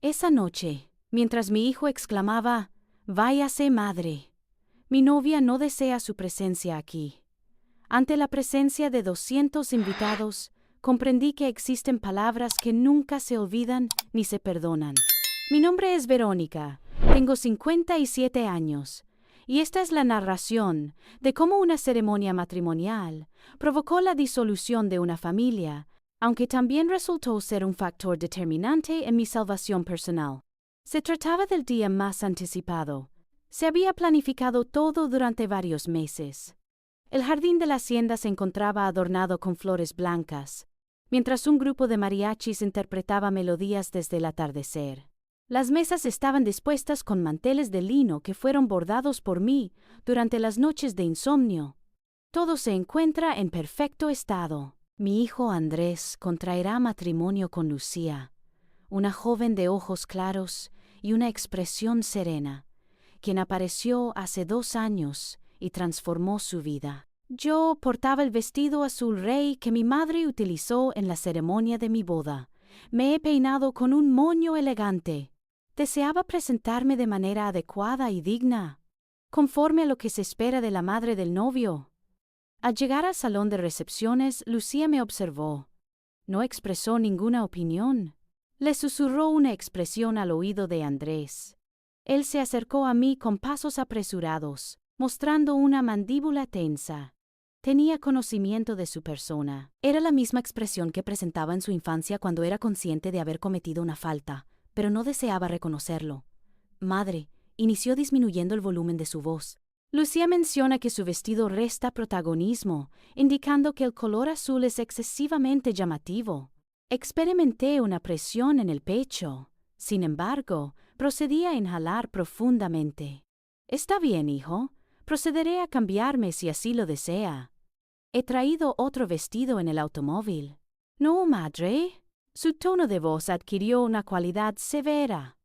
Esa noche, mientras mi hijo exclamaba, «Váyase, madre», mi novia no desea su presencia aquí. Ante la presencia de 200 invitados, comprendí que existen palabras que nunca se olvidan ni se perdonan. Mi nombre es Verónica, tengo 57 años, y esta es la narración de cómo una ceremonia matrimonial provocó la disolución de una familia, aunque también resultó ser un factor determinante en mi salvación personal. Se trataba del día más anticipado. Se había planificado todo durante varios meses. El jardín de la hacienda se encontraba adornado con flores blancas, mientras un grupo de mariachis interpretaba melodías desde el atardecer. Las mesas estaban dispuestas con manteles de lino que fueron bordados por mí durante las noches de insomnio. Todo se encuentra en perfecto estado. Mi hijo Andrés contraerá matrimonio con Lucía, una joven de ojos claros y una expresión serena, quien apareció hace 2 años y transformó su vida. Yo portaba el vestido azul rey que mi madre utilizó en la ceremonia de mi boda. Me he peinado con un moño elegante. Deseaba presentarme de manera adecuada y digna, conforme a lo que se espera de la madre del novio. Al llegar al salón de recepciones, Lucía me observó. No expresó ninguna opinión. Le susurró una expresión al oído de Andrés. Él se acercó a mí con pasos apresurados, mostrando una mandíbula tensa. Tenía conocimiento de su persona. Era la misma expresión que presentaba en su infancia cuando era consciente de haber cometido una falta, pero no deseaba reconocerlo. Madre, inició disminuyendo el volumen de su voz. Lucía menciona que su vestido resta protagonismo, indicando que el color azul es excesivamente llamativo. Experimenté una presión en el pecho. Sin embargo, procedí a inhalar profundamente. Está bien, hijo. Procederé a cambiarme si así lo desea. He traído otro vestido en el automóvil. No, madre. Su tono de voz adquirió una cualidad severa.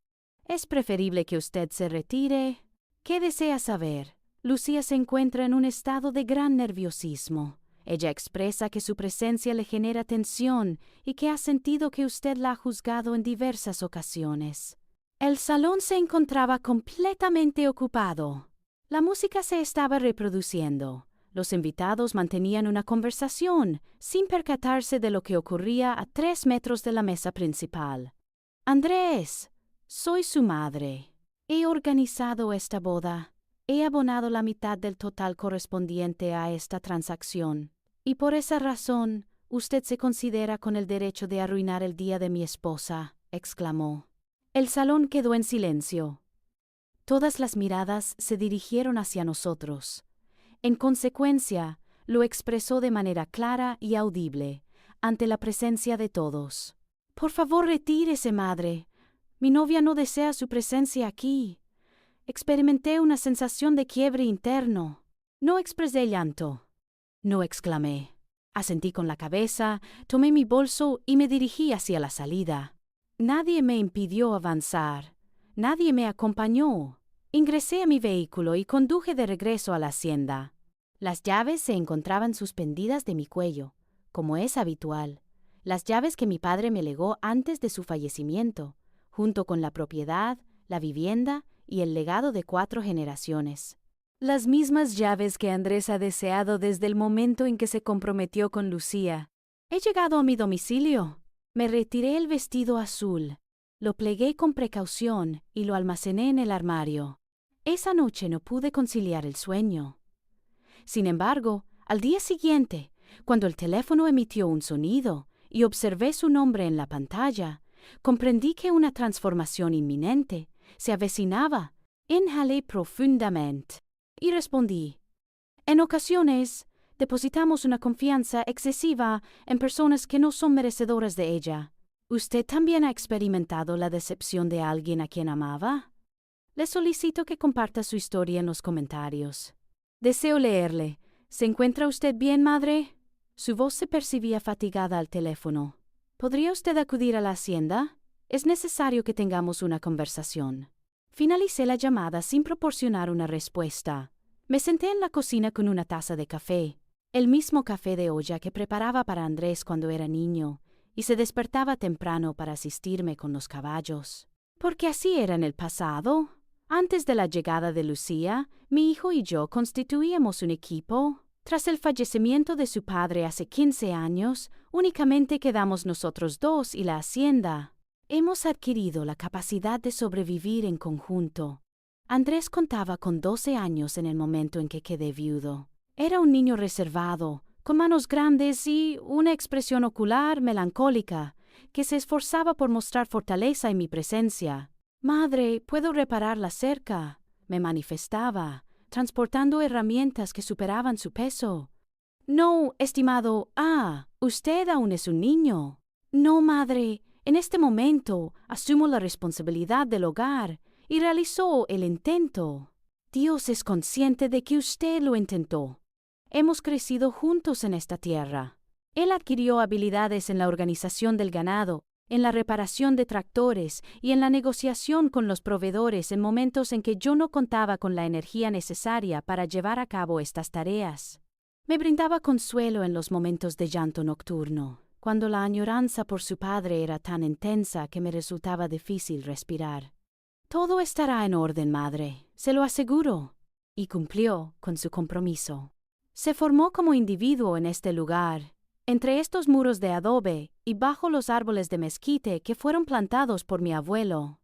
Es preferible que usted se retire. ¿Qué desea saber? Lucía se encuentra en un estado de gran nerviosismo. Ella expresa que su presencia le genera tensión y que ha sentido que usted la ha juzgado en diversas ocasiones. El salón se encontraba completamente ocupado. La música se estaba reproduciendo. Los invitados mantenían una conversación, sin percatarse de lo que ocurría a 3 metros de la mesa principal. Andrés, soy su madre. He organizado esta boda. He abonado la mitad del total correspondiente a esta transacción. Y por esa razón, usted se considera con el derecho de arruinar el día de mi esposa, exclamó. El salón quedó en silencio. Todas las miradas se dirigieron hacia nosotros. En consecuencia, lo expresó de manera clara y audible, ante la presencia de todos. Por favor, retírese, madre. Mi novia no desea su presencia aquí. Experimenté una sensación de quiebre interno. No expresé llanto. No exclamé. Asentí con la cabeza, tomé mi bolso y me dirigí hacia la salida. Nadie me impidió avanzar. Nadie me acompañó. Ingresé a mi vehículo y conduje de regreso a la hacienda. Las llaves se encontraban suspendidas de mi cuello, como es habitual. Las llaves que mi padre me legó antes de su fallecimiento, junto con la propiedad, la vivienda y el legado de 4 generaciones. Las mismas llaves que Andrés ha deseado desde el momento en que se comprometió con Lucía. He llegado a mi domicilio. Me retiré el vestido azul. Lo plegué con precaución y lo almacené en el armario. Esa noche no pude conciliar el sueño. Sin embargo, al día siguiente, cuando el teléfono emitió un sonido y observé su nombre en la pantalla, comprendí que una transformación inminente se avecinaba. Inhalé profundamente y respondí. En ocasiones, depositamos una confianza excesiva en personas que no son merecedoras de ella. ¿Usted también ha experimentado la decepción de alguien a quien amaba? Le solicito que comparta su historia en los comentarios. Deseo leerle. ¿Se encuentra usted bien, madre? Su voz se percibía fatigada al teléfono. ¿Podría usted acudir a la hacienda? Es necesario que tengamos una conversación. Finalicé la llamada sin proporcionar una respuesta. Me senté en la cocina con una taza de café, el mismo café de olla que preparaba para Andrés cuando era niño, y se despertaba temprano para asistirme con los caballos. Porque así era en el pasado. Antes de la llegada de Lucía, mi hijo y yo constituíamos un equipo. Tras el fallecimiento de su padre hace 15 años, únicamente quedamos nosotros dos y la hacienda. Hemos adquirido la capacidad de sobrevivir en conjunto. Andrés contaba con 12 años en el momento en que quedé viudo. Era un niño reservado, con manos grandes y una expresión ocular melancólica, que se esforzaba por mostrar fortaleza en mi presencia. «Madre, ¿puedo reparar la cerca?», me manifestaba, transportando herramientas que superaban su peso. «No, estimado, usted aún es un niño». «No, madre, en este momento asumo la responsabilidad del hogar y realizó el intento. Dios es consciente de que usted lo intentó. Hemos crecido juntos en esta tierra. Él adquirió habilidades en la organización del ganado, en la reparación de tractores y en la negociación con los proveedores en momentos en que yo no contaba con la energía necesaria para llevar a cabo estas tareas. Me brindaba consuelo en los momentos de llanto nocturno, cuando la añoranza por su padre era tan intensa que me resultaba difícil respirar. «Todo estará en orden, madre, se lo aseguro», y cumplió con su compromiso. Se formó como individuo en este lugar, entre estos muros de adobe y bajo los árboles de mezquite que fueron plantados por mi abuelo.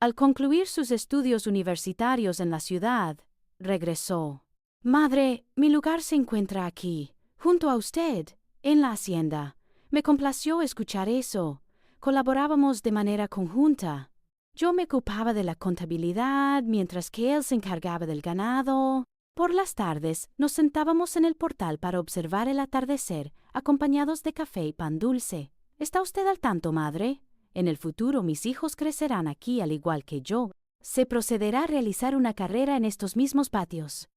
Al concluir sus estudios universitarios en la ciudad, regresó. «Madre, mi lugar se encuentra aquí, junto a usted, en la hacienda. Me complació escuchar eso. Colaborábamos de manera conjunta. Yo me ocupaba de la contabilidad, mientras que él se encargaba del ganado. Por las tardes nos sentábamos en el portal para observar el atardecer, acompañados de café y pan dulce. ¿Está usted al tanto, madre? En el futuro mis hijos crecerán aquí al igual que yo. Se procederá a realizar una carrera en estos mismos patios.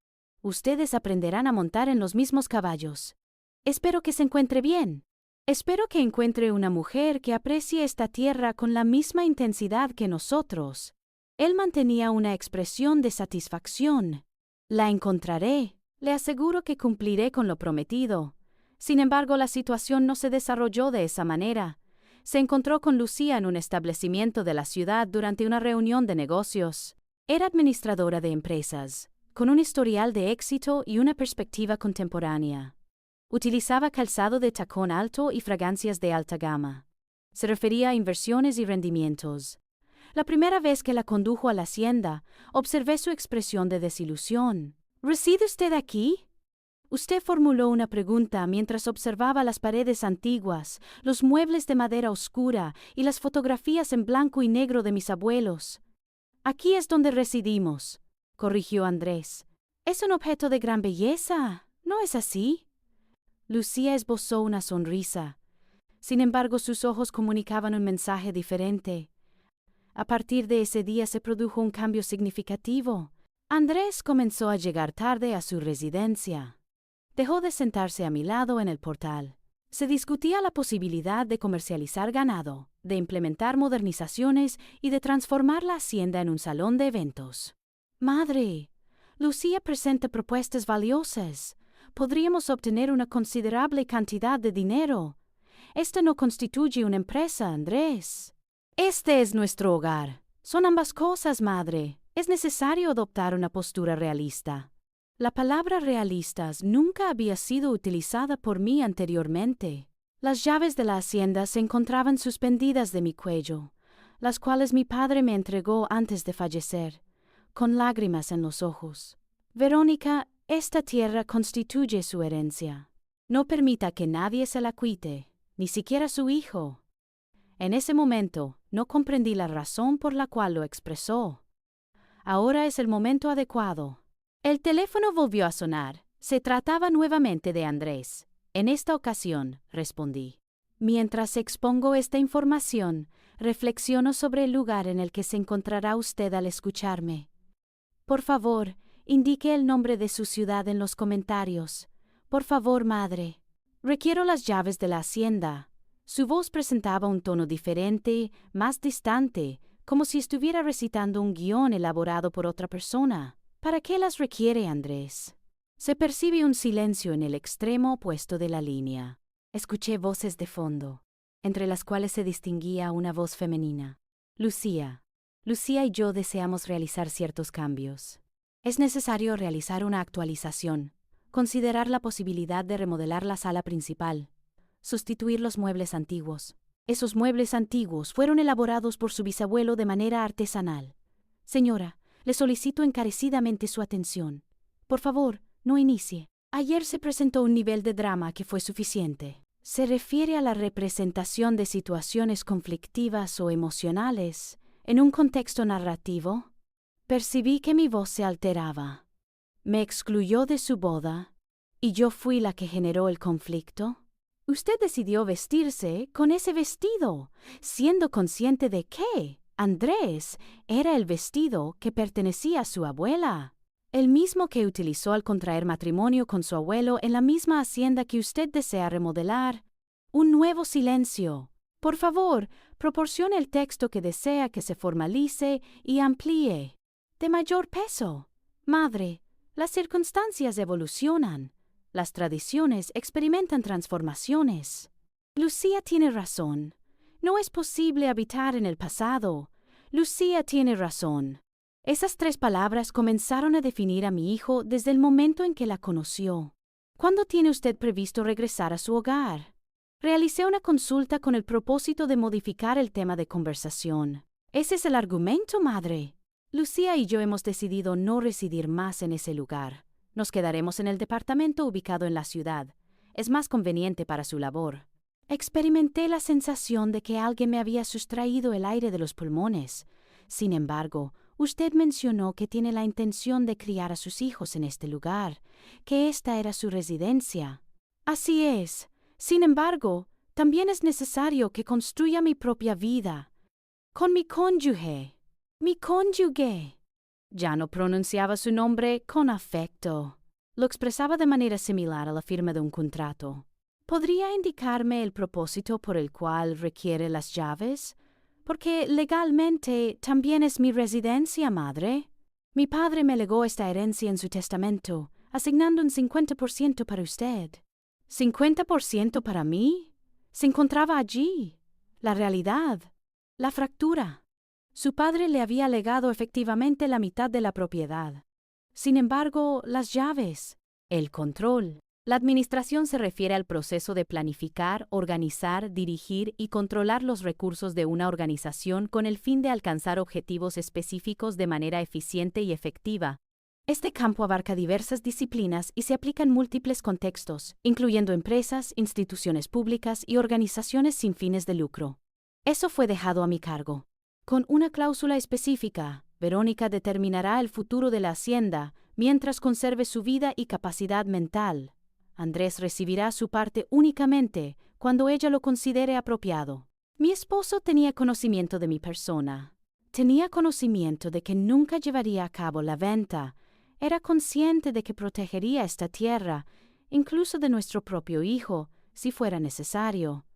Ustedes aprenderán a montar en los mismos caballos. Espero que se encuentre bien. Espero que encuentre una mujer que aprecie esta tierra con la misma intensidad que nosotros». Él mantenía una expresión de satisfacción. «La encontraré. Le aseguro que cumpliré con lo prometido». Sin embargo, la situación no se desarrolló de esa manera. Se encontró con Lucía en un establecimiento de la ciudad durante una reunión de negocios. Era administradora de empresas, con un historial de éxito y una perspectiva contemporánea. Utilizaba calzado de tacón alto y fragancias de alta gama. Se refería a inversiones y rendimientos. La primera vez que la condujo a la hacienda, observé su expresión de desilusión. «¿Reside usted aquí?». Usted formuló una pregunta mientras observaba las paredes antiguas, los muebles de madera oscura y las fotografías en blanco y negro de mis abuelos. «Aquí es donde residimos», corrigió Andrés. «Es un objeto de gran belleza, ¿no es así?». Lucía esbozó una sonrisa. Sin embargo, sus ojos comunicaban un mensaje diferente. A partir de ese día se produjo un cambio significativo. Andrés comenzó a llegar tarde a su residencia. Dejó de sentarse a mi lado en el portal. Se discutía la posibilidad de comercializar ganado, de implementar modernizaciones y de transformar la hacienda en un salón de eventos. «Madre, Lucía presenta propuestas valiosas. Podríamos obtener una considerable cantidad de dinero. Esta no constituye una empresa, Andrés. Este es nuestro hogar. Son ambas cosas, madre. Es necesario adoptar una postura realista». La palabra realistas nunca había sido utilizada por mí anteriormente. Las llaves de la hacienda se encontraban suspendidas de mi cuello, las cuales mi padre me entregó antes de fallecer, con lágrimas en los ojos. «Verónica, esta tierra constituye su herencia. No permita que nadie se la quite, ni siquiera su hijo». En ese momento no comprendí la razón por la cual lo expresó. Ahora es el momento adecuado. El teléfono volvió a sonar. Se trataba nuevamente de Andrés. «En esta ocasión», respondí. «Mientras expongo esta información, reflexiono sobre el lugar en el que se encontrará usted al escucharme. Por favor, indique el nombre de su ciudad en los comentarios. Por favor, madre. Requiero las llaves de la hacienda». Su voz presentaba un tono diferente, más distante, como si estuviera recitando un guión elaborado por otra persona. «¿Para qué las requiere, Andrés?». Se percibe un silencio en el extremo opuesto de la línea. Escuché voces de fondo, entre las cuales se distinguía una voz femenina. «Lucía». Lucía y yo deseamos realizar ciertos cambios. Es necesario realizar una actualización, considerar la posibilidad de remodelar la sala principal, sustituir los muebles antiguos. Esos muebles antiguos fueron elaborados por su bisabuelo de manera artesanal. Señora, le solicito encarecidamente su atención. Por favor, no inicie. Ayer se presentó un nivel de drama que fue suficiente. ¿Se refiere a la representación de situaciones conflictivas o emocionales en un contexto narrativo? Percibí que mi voz se alteraba. ¿Me excluyó de su boda y yo fui la que generó el conflicto? Usted decidió vestirse con ese vestido, siendo consciente de que Andrés era el vestido que pertenecía a su abuela, el mismo que utilizó al contraer matrimonio con su abuelo en la misma hacienda que usted desea remodelar. Un nuevo silencio. Por favor, proporcione el texto que desea que se formalice y amplíe. De mayor peso. Madre, las circunstancias evolucionan. Las tradiciones experimentan transformaciones. Lucía tiene razón. No es posible habitar en el pasado. Lucía tiene razón. Esas 3 palabras comenzaron a definir a mi hijo desde el momento en que la conoció. ¿Cuándo tiene usted previsto regresar a su hogar? Realicé una consulta con el propósito de modificar el tema de conversación. ¿Ese es el argumento, madre? Lucía y yo hemos decidido no residir más en ese lugar. Nos quedaremos en el departamento ubicado en la ciudad. Es más conveniente para su labor. Experimenté la sensación de que alguien me había sustraído el aire de los pulmones. Sin embargo, usted mencionó que tiene la intención de criar a sus hijos en este lugar, que esta era su residencia. Así es. Sin embargo, también es necesario que construya mi propia vida. Con mi cónyuge. Mi cónyuge. Ya no pronunciaba su nombre con afecto. Lo expresaba de manera similar a la firma de un contrato. ¿Podría indicarme el propósito por el cual requiere las llaves? Porque legalmente también es mi residencia, madre. Mi padre me legó esta herencia en su testamento, asignando un 50% para usted. ¿50% para mí? Se encontraba allí. La realidad. La fractura. Su padre le había legado efectivamente la mitad de la propiedad. Sin embargo, las llaves, el control. La administración se refiere al proceso de planificar, organizar, dirigir y controlar los recursos de una organización con el fin de alcanzar objetivos específicos de manera eficiente y efectiva. Este campo abarca diversas disciplinas y se aplica en múltiples contextos, incluyendo empresas, instituciones públicas y organizaciones sin fines de lucro. Eso fue dejado a mi cargo. Con una cláusula específica, Verónica determinará el futuro de la hacienda mientras conserve su vida y capacidad mental. Andrés recibirá su parte únicamente cuando ella lo considere apropiado. Mi esposo tenía conocimiento de mi persona. Tenía conocimiento de que nunca llevaría a cabo la venta. Era consciente de que protegería esta tierra, incluso de nuestro propio hijo, si fuera necesario.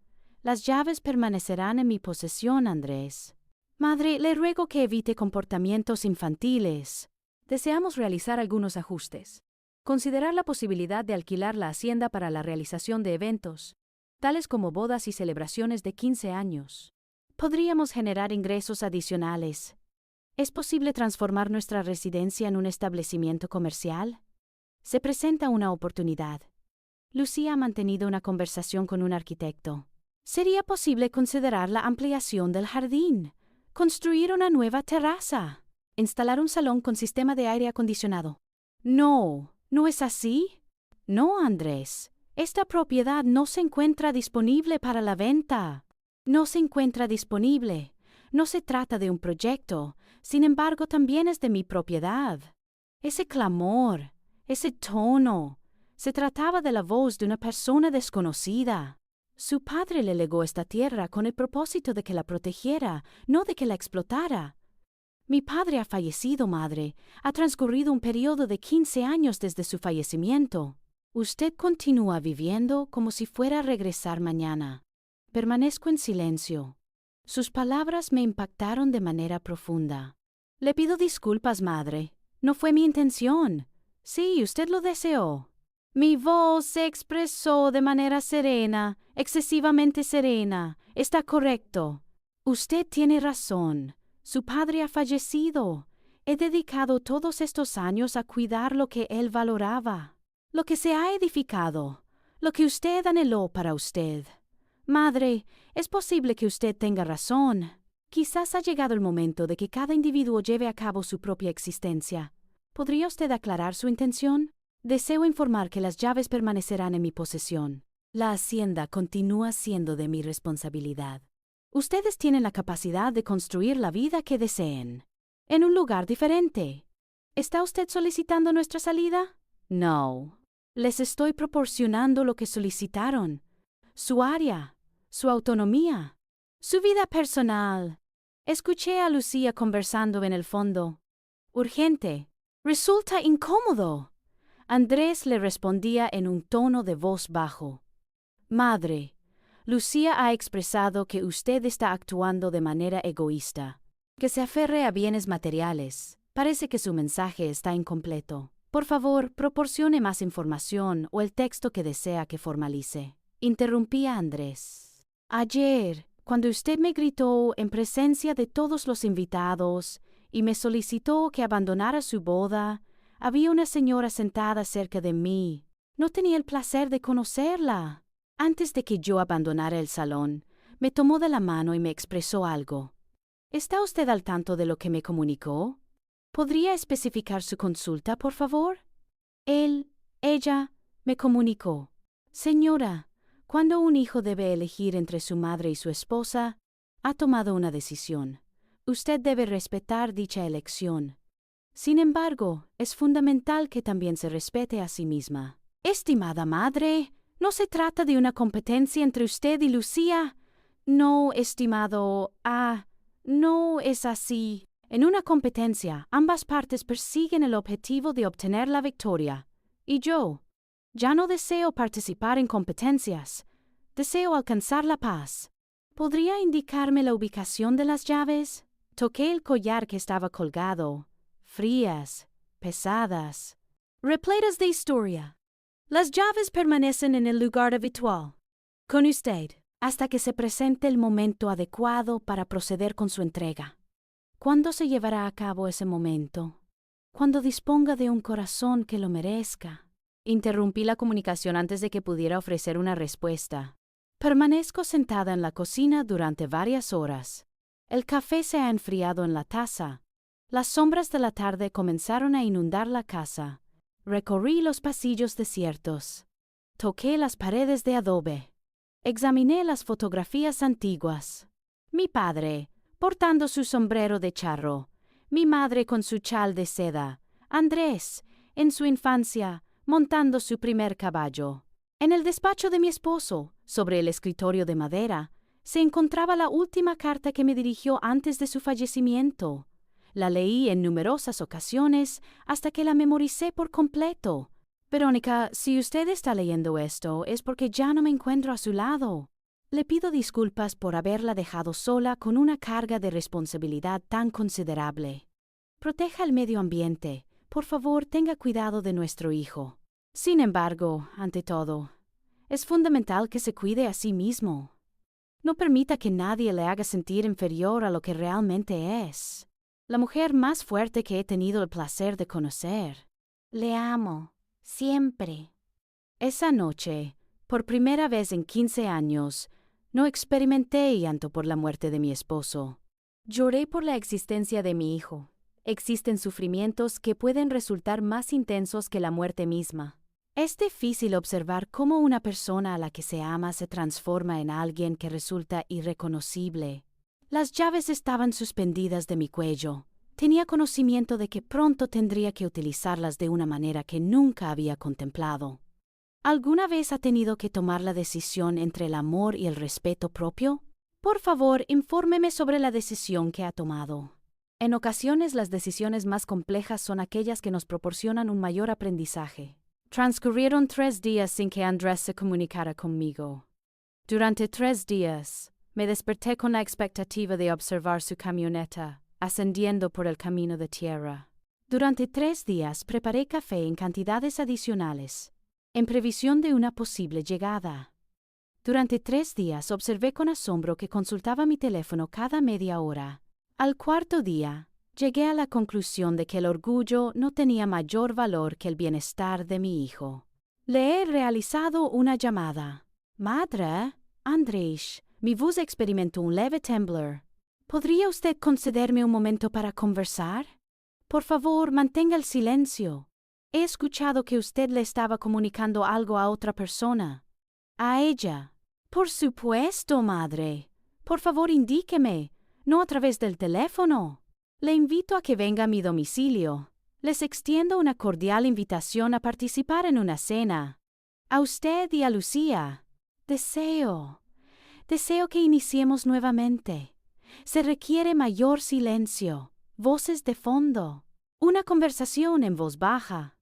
Las llaves permanecerán en mi posesión, Andrés. Madre, le ruego que evite comportamientos infantiles. Deseamos realizar algunos ajustes. Considerar la posibilidad de alquilar la hacienda para la realización de eventos, tales como bodas y celebraciones de 15 años. Podríamos generar ingresos adicionales. ¿Es posible transformar nuestra residencia en un establecimiento comercial? Se presenta una oportunidad. Lucía ha mantenido una conversación con un arquitecto. ¿Sería posible considerar la ampliación del jardín? Construir una nueva terraza. Instalar un salón con sistema de aire acondicionado. No, ¿no es así? No, Andrés. Esta propiedad no se encuentra disponible para la venta. No se encuentra disponible. No se trata de un proyecto. Sin embargo, también es de mi propiedad. Ese clamor, ese tono. Se trataba de la voz de una persona desconocida. Su padre le legó esta tierra con el propósito de que la protegiera, no de que la explotara. Mi padre ha fallecido, madre. Ha transcurrido un periodo de 15 años desde su fallecimiento. Usted continúa viviendo como si fuera a regresar mañana. Permanezco en silencio. Sus palabras me impactaron de manera profunda. Le pido disculpas, madre. No fue mi intención. Sí, usted lo deseó. Mi voz se expresó de manera serena, excesivamente serena. Está correcto. Usted tiene razón. Su padre ha fallecido. He dedicado todos estos años a cuidar lo que él valoraba, lo que se ha edificado, lo que usted anheló para usted. Madre, es posible que usted tenga razón. Quizás ha llegado el momento de que cada individuo lleve a cabo su propia existencia. ¿Podría usted aclarar su intención? Deseo informar que las llaves permanecerán en mi posesión. La hacienda continúa siendo de mi responsabilidad. Ustedes tienen la capacidad de construir la vida que deseen, en un lugar diferente. ¿Está usted solicitando nuestra salida? No. Les estoy proporcionando lo que solicitaron. Su área, su autonomía, su vida personal. Escuché a Lucía conversando en el fondo. Urgente. Resulta incómodo. Andrés le respondía en un tono de voz bajo. Madre, Lucía ha expresado que usted está actuando de manera egoísta, que se aferre a bienes materiales. Parece que su mensaje está incompleto. Por favor, proporcione más información o el texto que desea que formalice. Interrumpí a Andrés. Ayer, cuando usted me gritó en presencia de todos los invitados y me solicitó que abandonara su boda, había una señora sentada cerca de mí. No tenía el placer de conocerla. Antes de que yo abandonara el salón, me tomó de la mano y me expresó algo. ¿Está usted al tanto de lo que me comunicó? ¿Podría especificar su consulta, por favor? Ella, me comunicó. Señora, cuando un hijo debe elegir entre su madre y su esposa, ha tomado una decisión. Usted debe respetar dicha elección. Sin embargo, es fundamental que también se respete a sí misma. Estimada madre, ¿no se trata de una competencia entre usted y Lucía? No, estimado. No es así. En una competencia, ambas partes persiguen el objetivo de obtener la victoria. Y yo, ya no deseo participar en competencias. Deseo alcanzar la paz. ¿Podría indicarme la ubicación de las llaves? Toqué el collar que estaba colgado. Frías, pesadas, repletas de historia. Las llaves permanecen en el lugar habitual, con usted, hasta que se presente el momento adecuado para proceder con su entrega. ¿Cuándo se llevará a cabo ese momento? Cuando disponga de un corazón que lo merezca. Interrumpí la comunicación antes de que pudiera ofrecer una respuesta. Permanezco sentada en la cocina durante varias horas. El café se ha enfriado en la taza. Las sombras de la tarde comenzaron a inundar la casa. Recorrí los pasillos desiertos. Toqué las paredes de adobe. Examiné las fotografías antiguas. Mi padre, portando su sombrero de charro. Mi madre con su chal de seda. Andrés, en su infancia, montando su primer caballo. En el despacho de mi esposo, sobre el escritorio de madera, se encontraba la última carta que me dirigió antes de su fallecimiento. La leí en numerosas ocasiones hasta que la memoricé por completo. Verónica, si usted está leyendo esto es porque ya no me encuentro a su lado. Le pido disculpas por haberla dejado sola con una carga de responsabilidad tan considerable. Proteja el medio ambiente. Por favor, tenga cuidado de nuestro hijo. Sin embargo, ante todo, es fundamental que se cuide a sí mismo. No permita que nadie le haga sentir inferior a lo que realmente es. La mujer más fuerte que he tenido el placer de conocer. Le amo, siempre. Esa noche, por primera vez en 15 años, no experimenté llanto por la muerte de mi esposo. Lloré por la existencia de mi hijo. Existen sufrimientos que pueden resultar más intensos que la muerte misma. Es difícil observar cómo una persona a la que se ama se transforma en alguien que resulta irreconocible. Las llaves estaban suspendidas de mi cuello. Tenía conocimiento de que pronto tendría que utilizarlas de una manera que nunca había contemplado. ¿Alguna vez ha tenido que tomar la decisión entre el amor y el respeto propio? Por favor, infórmeme sobre la decisión que ha tomado. En ocasiones las decisiones más complejas son aquellas que nos proporcionan un mayor aprendizaje. Transcurrieron 3 días sin que Andrés se comunicara conmigo. Durante 3 días, me desperté con la expectativa de observar su camioneta, ascendiendo por el camino de tierra. Durante 3 días preparé café en cantidades adicionales, en previsión de una posible llegada. Durante 3 días observé con asombro que consultaba mi teléfono cada media hora. Al cuarto día, llegué a la conclusión de que el orgullo no tenía mayor valor que el bienestar de mi hijo. Le he realizado una llamada. Madre, Andrés, mi voz experimentó un leve temblor. ¿Podría usted concederme un momento para conversar? Por favor, mantenga el silencio. He escuchado que usted le estaba comunicando algo a otra persona. ¿A ella? Por supuesto, madre. Por favor, indíqueme. No a través del teléfono. Le invito a que venga a mi domicilio. Les extiendo una cordial invitación a participar en una cena. A usted y a Lucía. Deseo que iniciemos nuevamente. Se requiere mayor silencio, voces de fondo, una conversación en voz baja.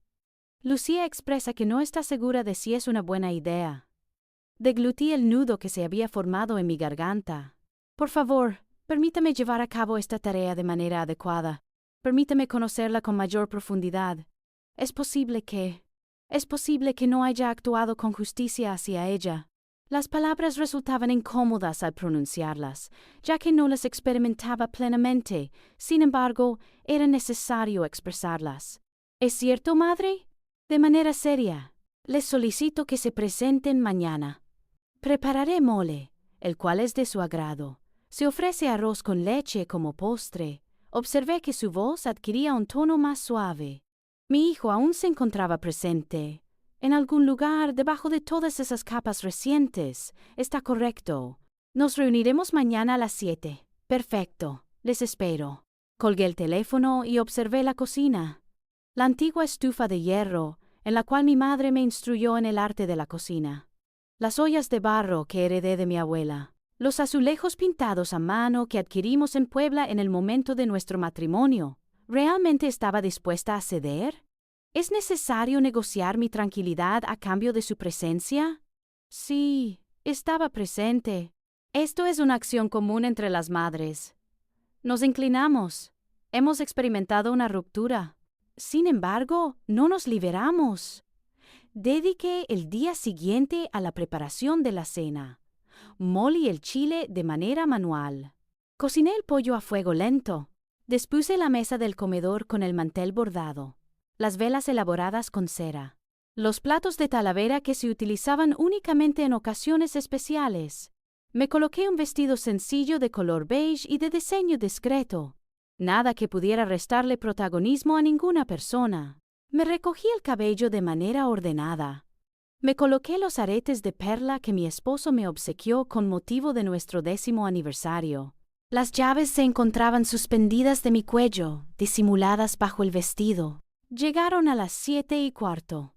Lucía expresa que no está segura de si es una buena idea. Deglutí el nudo que se había formado en mi garganta. Por favor, permítame llevar a cabo esta tarea de manera adecuada. Permítame conocerla con mayor profundidad. Es posible que no haya actuado con justicia hacia ella. Las palabras resultaban incómodas al pronunciarlas, ya que no las experimentaba plenamente. Sin embargo, era necesario expresarlas. ¿Es cierto, madre? De manera seria, les solicito que se presenten mañana. Prepararé mole, el cual es de su agrado. Se ofrece arroz con leche como postre. Observé que su voz adquiría un tono más suave. Mi hijo aún se encontraba presente. En algún lugar debajo de todas esas capas recientes. Está correcto. Nos reuniremos mañana a las 7. Perfecto. Les espero. Colgué el teléfono y observé la cocina. La antigua estufa de hierro, en la cual mi madre me instruyó en el arte de la cocina. Las ollas de barro que heredé de mi abuela. Los azulejos pintados a mano que adquirimos en Puebla en el momento de nuestro matrimonio. ¿Realmente estaba dispuesta a ceder? ¿Es necesario negociar mi tranquilidad a cambio de su presencia? Sí, estaba presente. Esto es una acción común entre las madres. Nos inclinamos. Hemos experimentado una ruptura. Sin embargo, no nos liberamos. Dediqué el día siguiente a la preparación de la cena. Molí el chile de manera manual. Cociné el pollo a fuego lento. Dispuse la mesa del comedor con el mantel bordado, las velas elaboradas con cera, los platos de talavera que se utilizaban únicamente en ocasiones especiales. Me coloqué un vestido sencillo de color beige y de diseño discreto. Nada que pudiera restarle protagonismo a ninguna persona. Me recogí el cabello de manera ordenada. Me coloqué los aretes de perla que mi esposo me obsequió con motivo de nuestro 10º aniversario. Las llaves se encontraban suspendidas de mi cuello, disimuladas bajo el vestido. Llegaron a las 7:15.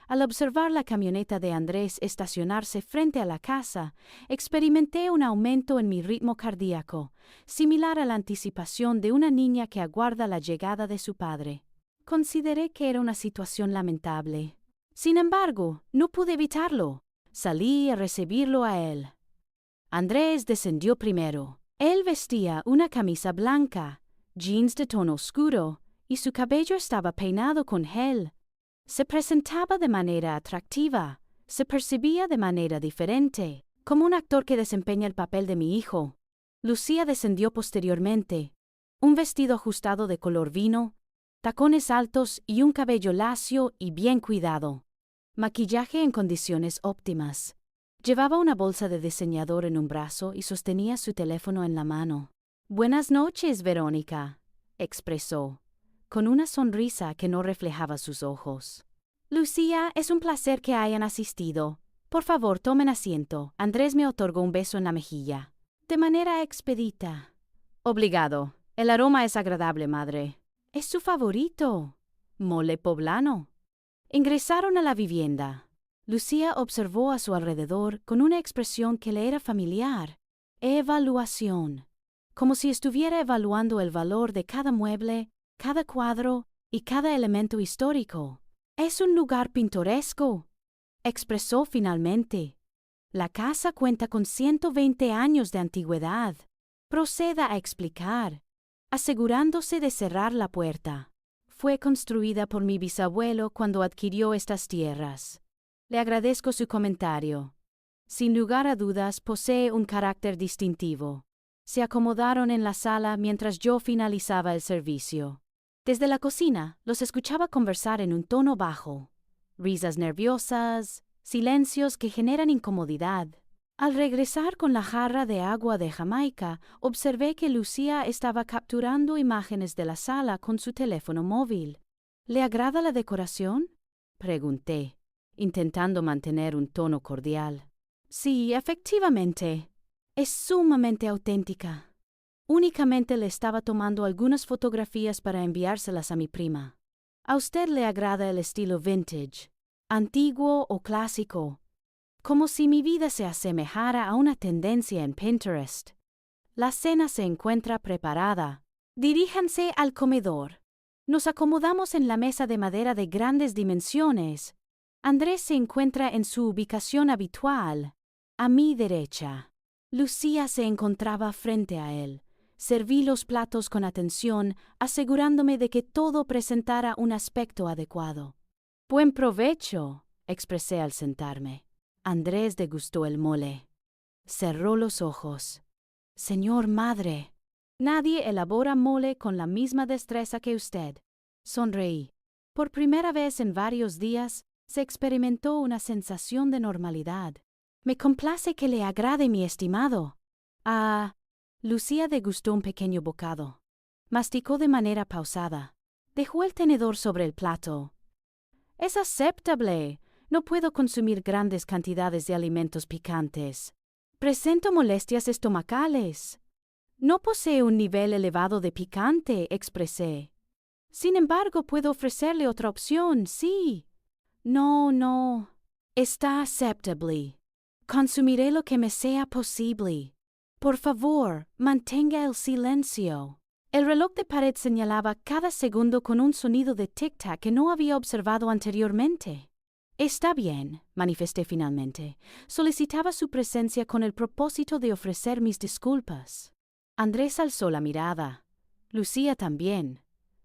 Al observar la camioneta de Andrés estacionarse frente a la casa, experimenté un aumento en mi ritmo cardíaco, similar a la anticipación de una niña que aguarda la llegada de su padre. Consideré que era una situación lamentable. Sin embargo, no pude evitarlo. Salí a recibirlo a él. Andrés descendió primero. Él vestía una camisa blanca, jeans de tono oscuro, y su cabello estaba peinado con gel. Se presentaba de manera atractiva, se percibía de manera diferente, como un actor que desempeña el papel de mi hijo. Lucía descendió posteriormente. Un vestido ajustado de color vino, tacones altos y un cabello lacio y bien cuidado. Maquillaje en condiciones óptimas. Llevaba una bolsa de diseñador en un brazo y sostenía su teléfono en la mano. «Buenas noches, Verónica», expresó, con una sonrisa que no reflejaba sus ojos. «Lucía, es un placer que hayan asistido. Por favor, tomen asiento». Andrés me otorgó un beso en la mejilla. De manera expedita. «Obligado. El aroma es agradable, madre». «Es su favorito. Mole poblano». Ingresaron a la vivienda. Lucía observó a su alrededor con una expresión que le era familiar. Evaluación. Como si estuviera evaluando el valor de cada mueble, cada cuadro y cada elemento histórico. «Es un lugar pintoresco», expresó finalmente. «La casa cuenta con 120 años de antigüedad». Proceda a explicar, asegurándose de cerrar la puerta. «Fue construida por mi bisabuelo cuando adquirió estas tierras». Le agradezco su comentario. Sin lugar a dudas, posee un carácter distintivo. Se acomodaron en la sala mientras yo finalizaba el servicio. Desde la cocina, los escuchaba conversar en un tono bajo. Risas nerviosas, silencios que generan incomodidad. Al regresar con la jarra de agua de Jamaica, observé que Lucía estaba capturando imágenes de la sala con su teléfono móvil. ¿Le agrada la decoración?, pregunté, intentando mantener un tono cordial. Sí, efectivamente. Es sumamente auténtica. Únicamente le estaba tomando algunas fotografías para enviárselas a mi prima. ¿A usted le agrada el estilo vintage, antiguo o clásico? Como si mi vida se asemejara a una tendencia en Pinterest. La cena se encuentra preparada. Diríjanse al comedor. Nos acomodamos en la mesa de madera de grandes dimensiones. Andrés se encuentra en su ubicación habitual, a mi derecha. Lucía se encontraba frente a él. Serví los platos con atención, asegurándome de que todo presentara un aspecto adecuado. Buen provecho, expresé al sentarme. Andrés degustó el mole. Cerró los ojos. Señor madre, nadie elabora mole con la misma destreza que usted. Sonreí. Por primera vez en varios días, se experimentó una sensación de normalidad. Me complace que le agrade, mi estimado. Lucía degustó un pequeño bocado. Masticó de manera pausada. Dejó el tenedor sobre el plato. Es aceptable. No puedo consumir grandes cantidades de alimentos picantes. Presento molestias estomacales. No posee un nivel elevado de picante, expresé. Sin embargo, puedo ofrecerle otra opción, sí. No. Está aceptable. Consumiré lo que me sea posible. Por favor, mantenga el silencio. El reloj de pared señalaba cada segundo con un sonido de tic-tac que no había observado anteriormente. Está bien, manifesté finalmente. Solicitaba su presencia con el propósito de ofrecer mis disculpas. Andrés alzó la mirada. Lucía también.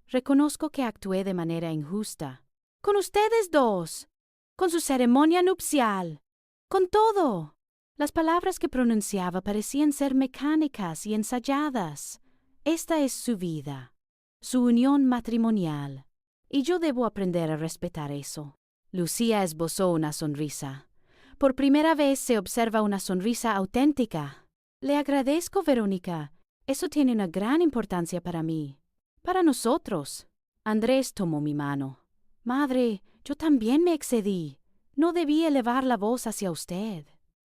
Reconozco que actué de manera injusta. Con ustedes dos. Con su ceremonia nupcial. Con todo. Las palabras que pronunciaba parecían ser mecánicas y ensayadas. Esta es su vida, su unión matrimonial, y yo debo aprender a respetar eso. Lucía esbozó una sonrisa. Por primera vez se observa una sonrisa auténtica. Le agradezco, Verónica. Eso tiene una gran importancia para mí. Para nosotros. Andrés tomó mi mano. Madre, yo también me excedí. No debí elevar la voz hacia usted.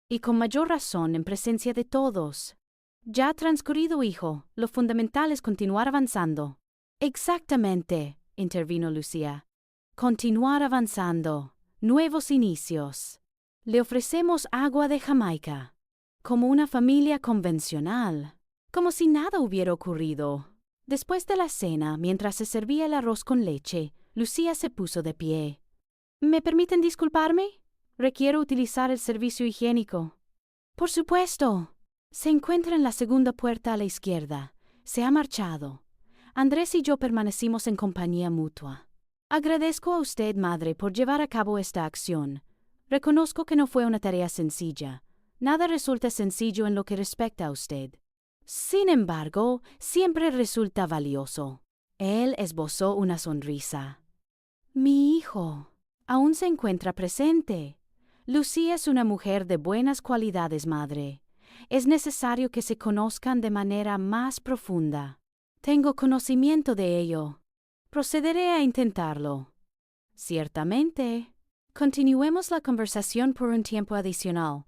Y con mayor razón en presencia de todos. Ya transcurrido, hijo, lo fundamental es continuar avanzando. Exactamente, intervino Lucía. Continuar avanzando. Nuevos inicios. Le ofrecemos agua de Jamaica. Como una familia convencional. Como si nada hubiera ocurrido. Después de la cena, mientras se servía el arroz con leche, Lucía se puso de pie. ¿Me permiten disculparme? Requiero utilizar el servicio higiénico. Por supuesto. Se encuentra en la segunda puerta a la izquierda. Se ha marchado. Andrés y yo permanecimos en compañía mutua. Agradezco a usted, madre, por llevar a cabo esta acción. Reconozco que no fue una tarea sencilla. Nada resulta sencillo en lo que respecta a usted. Sin embargo, siempre resulta valioso. Él esbozó una sonrisa. Mi hijo aún se encuentra presente. Lucía es una mujer de buenas cualidades, madre. Es necesario que se conozcan de manera más profunda. Tengo conocimiento de ello. Procederé a intentarlo. Ciertamente. Continuemos la conversación por un tiempo adicional.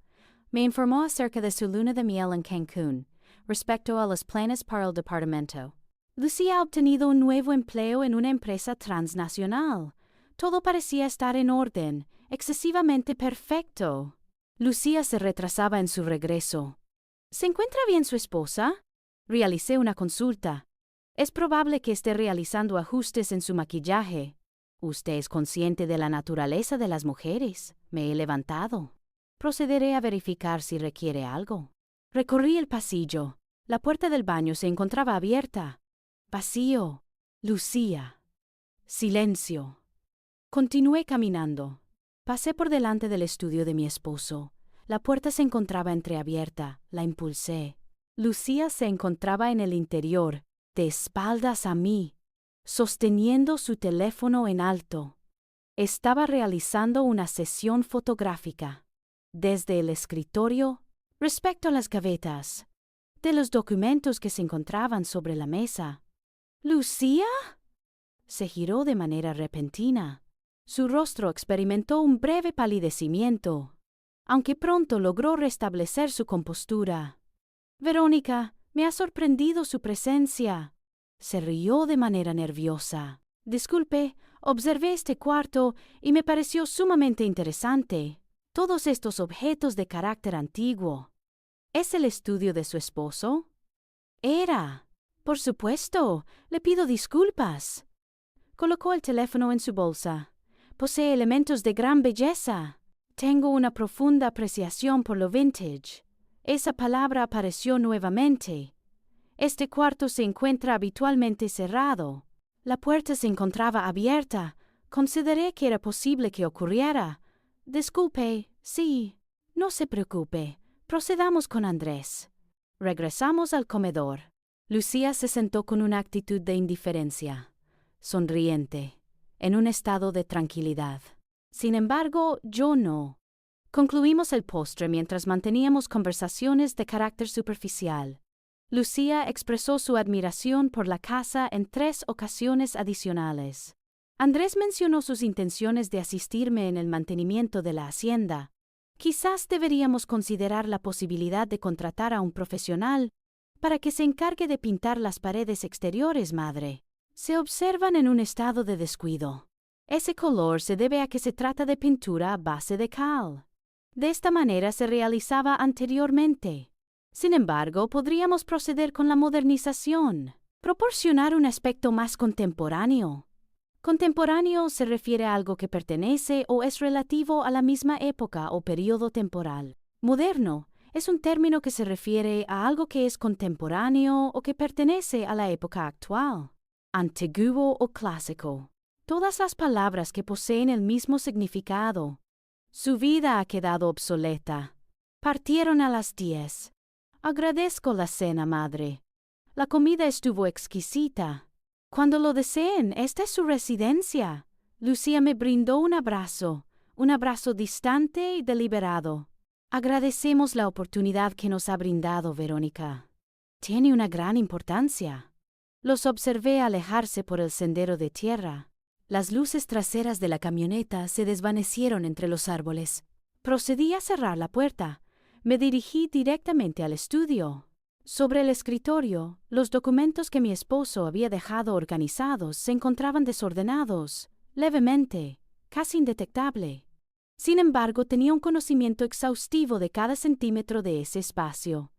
Me informó acerca de su luna de miel en Cancún, respecto a los planes para el departamento. Lucía ha obtenido un nuevo empleo en una empresa transnacional. Todo parecía estar en orden, excesivamente perfecto. Lucía se retrasaba en su regreso. ¿Se encuentra bien su esposa? Realicé una consulta. Es probable que esté realizando ajustes en su maquillaje. Usted es consciente de la naturaleza de las mujeres. Me he levantado. Procederé a verificar si requiere algo. Recorrí el pasillo. La puerta del baño se encontraba abierta. Vacío. Lucía. Silencio. Continué caminando. Pasé por delante del estudio de mi esposo. La puerta se encontraba entreabierta. La impulsé. Lucía se encontraba en el interior, de espaldas a mí, sosteniendo su teléfono en alto. Estaba realizando una sesión fotográfica. Desde el escritorio, respecto a las gavetas, de los documentos que se encontraban sobre la mesa. ¿Lucía? Se giró de manera repentina. Su rostro experimentó un breve palidecimiento, aunque pronto logró restablecer su compostura. Verónica, me ha sorprendido su presencia. Se rió de manera nerviosa. Disculpe, observé este cuarto y me pareció sumamente interesante. Todos estos objetos de carácter antiguo. ¿Es el estudio de su esposo? Era. Por supuesto, le pido disculpas. Colocó el teléfono en su bolsa. Posee elementos de gran belleza. Tengo una profunda apreciación por lo vintage. Esa palabra apareció nuevamente. Este cuarto se encuentra habitualmente cerrado. La puerta se encontraba abierta. Consideré que era posible que ocurriera. Disculpe, sí. No se preocupe. Procedamos con Andrés. Regresamos al comedor. Lucía se sentó con una actitud de indiferencia, sonriente, en un estado de tranquilidad. Sin embargo, yo no. Concluimos el postre mientras manteníamos conversaciones de carácter superficial. Lucía expresó su admiración por la casa en 3 ocasiones adicionales. Andrés mencionó sus intenciones de asistirme en el mantenimiento de la hacienda. Quizás deberíamos considerar la posibilidad de contratar a un profesional para que se encargue de pintar las paredes exteriores, madre. Se observan en un estado de descuido. Ese color se debe a que se trata de pintura a base de cal. De esta manera se realizaba anteriormente. Sin embargo, podríamos proceder con la modernización, proporcionar un aspecto más contemporáneo. Contemporáneo se refiere a algo que pertenece o es relativo a la misma época o periodo temporal. Moderno es un término que se refiere a algo que es contemporáneo o que pertenece a la época actual. Antiguo o clásico. Todas las palabras que poseen el mismo significado. Su vida ha quedado obsoleta. Partieron a las 10. Agradezco la cena, madre. La comida estuvo exquisita. Cuando lo deseen, esta es su residencia. Lucía me brindó un abrazo distante y deliberado. Agradecemos la oportunidad que nos ha brindado, Verónica. Tiene una gran importancia. Los observé alejarse por el sendero de tierra. Las luces traseras de la camioneta se desvanecieron entre los árboles. Procedí a cerrar la puerta. Me dirigí directamente al estudio. Sobre el escritorio, los documentos que mi esposo había dejado organizados se encontraban desordenados, levemente, casi indetectable. Sin embargo, tenía un conocimiento exhaustivo de cada centímetro de ese espacio.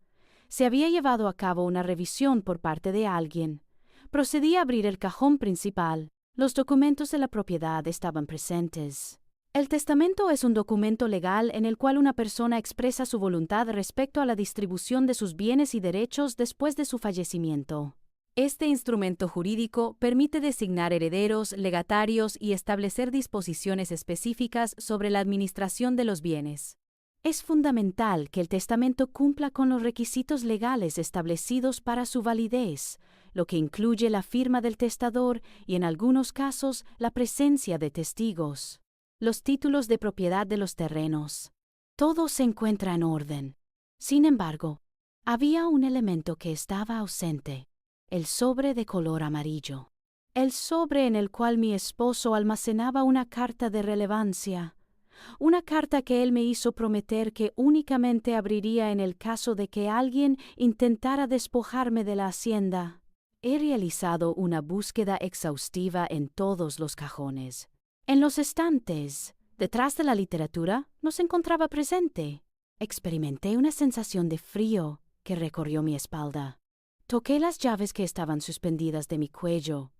Se había llevado a cabo una revisión por parte de alguien. Procedí a abrir el cajón principal. Los documentos de la propiedad estaban presentes. El testamento es un documento legal en el cual una persona expresa su voluntad respecto a la distribución de sus bienes y derechos después de su fallecimiento. Este instrumento jurídico permite designar herederos, legatarios y establecer disposiciones específicas sobre la administración de los bienes. Es fundamental que el testamento cumpla con los requisitos legales establecidos para su validez, lo que incluye la firma del testador y, en algunos casos, la presencia de testigos. Los títulos de propiedad de los terrenos. Todo se encuentra en orden. Sin embargo, había un elemento que estaba ausente: el sobre de color amarillo. El sobre en el cual mi esposo almacenaba una carta de relevancia. Una carta que él me hizo prometer que únicamente abriría en el caso de que alguien intentara despojarme de la hacienda. He realizado una búsqueda exhaustiva en todos los cajones. En los estantes, detrás de la literatura, no se encontraba presente. Experimenté una sensación de frío que recorrió mi espalda. Toqué las llaves que estaban suspendidas de mi cuello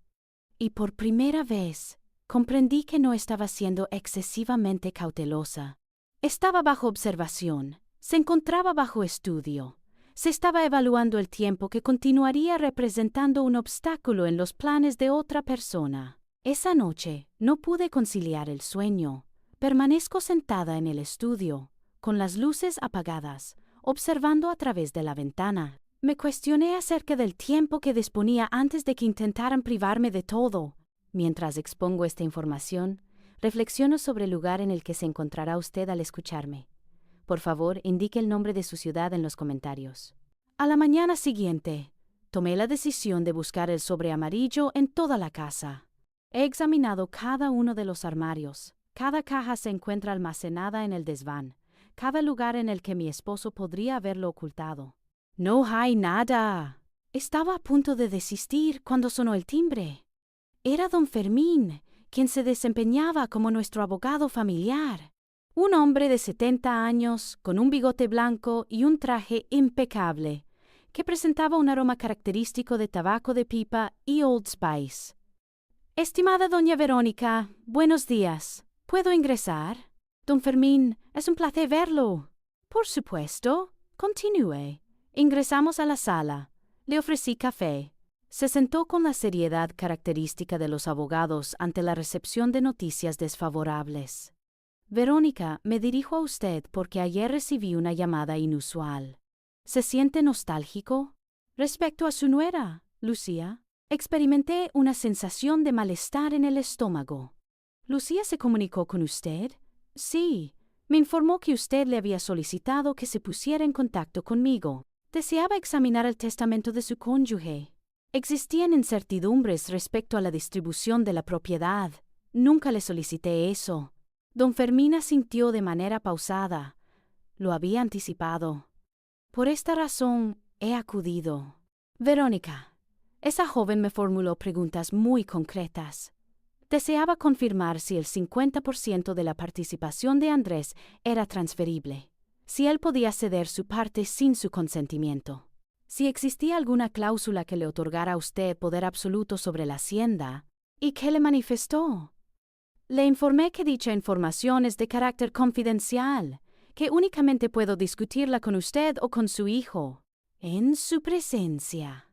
y por primera vez comprendí que no estaba siendo excesivamente cautelosa. Estaba bajo observación, se encontraba bajo estudio. Se estaba evaluando el tiempo que continuaría representando un obstáculo en los planes de otra persona. Esa noche no pude conciliar el sueño. Permanezco sentada en el estudio, con las luces apagadas, observando a través de la ventana. Me cuestioné acerca del tiempo que disponía antes de que intentaran privarme de todo. Mientras expongo esta información, reflexiono sobre el lugar en el que se encontrará usted al escucharme. Por favor, indique el nombre de su ciudad en los comentarios. A la mañana siguiente, tomé la decisión de buscar el sobre amarillo en toda la casa. He examinado cada uno de los armarios. Cada caja se encuentra almacenada en el desván. Cada lugar en el que mi esposo podría haberlo ocultado. No hay nada. Estaba a punto de desistir cuando sonó el timbre. Era don Fermín, quien se desempeñaba como nuestro abogado familiar. Un hombre de 70 años, con un bigote blanco y un traje impecable, que presentaba un aroma característico de tabaco de pipa y Old Spice. Estimada doña Verónica, buenos días. ¿Puedo ingresar? Don Fermín, es un placer verlo. Por supuesto. Continúe. Ingresamos a la sala. Le ofrecí café. Se sentó con la seriedad característica de los abogados ante la recepción de noticias desfavorables. Verónica, me dirijo a usted porque ayer recibí una llamada inusual. ¿Se siente nostálgico? Respecto a su nuera, Lucía, experimenté una sensación de malestar en el estómago. ¿Lucía se comunicó con usted? Sí, me informó que usted le había solicitado que se pusiera en contacto conmigo. Deseaba examinar el testamento de su cónyuge. Existían incertidumbres respecto a la distribución de la propiedad. Nunca le solicité eso. Don Fermín asintió de manera pausada. Lo había anticipado. Por esta razón he acudido. Verónica, esa joven me formuló preguntas muy concretas. Deseaba confirmar si el 50% de la participación de Andrés era transferible, si él podía ceder su parte sin su consentimiento. Si existía alguna cláusula que le otorgara a usted poder absoluto sobre la hacienda, ¿y qué le manifestó? Le informé que dicha información es de carácter confidencial, que únicamente puedo discutirla con usted o con su hijo, en su presencia.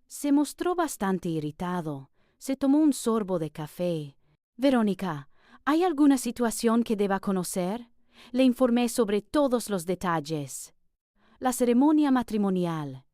Se mostró bastante irritado. Se tomó un sorbo de café. Verónica, ¿hay alguna situación que deba conocer? Le informé sobre todos los detalles. La ceremonia matrimonial,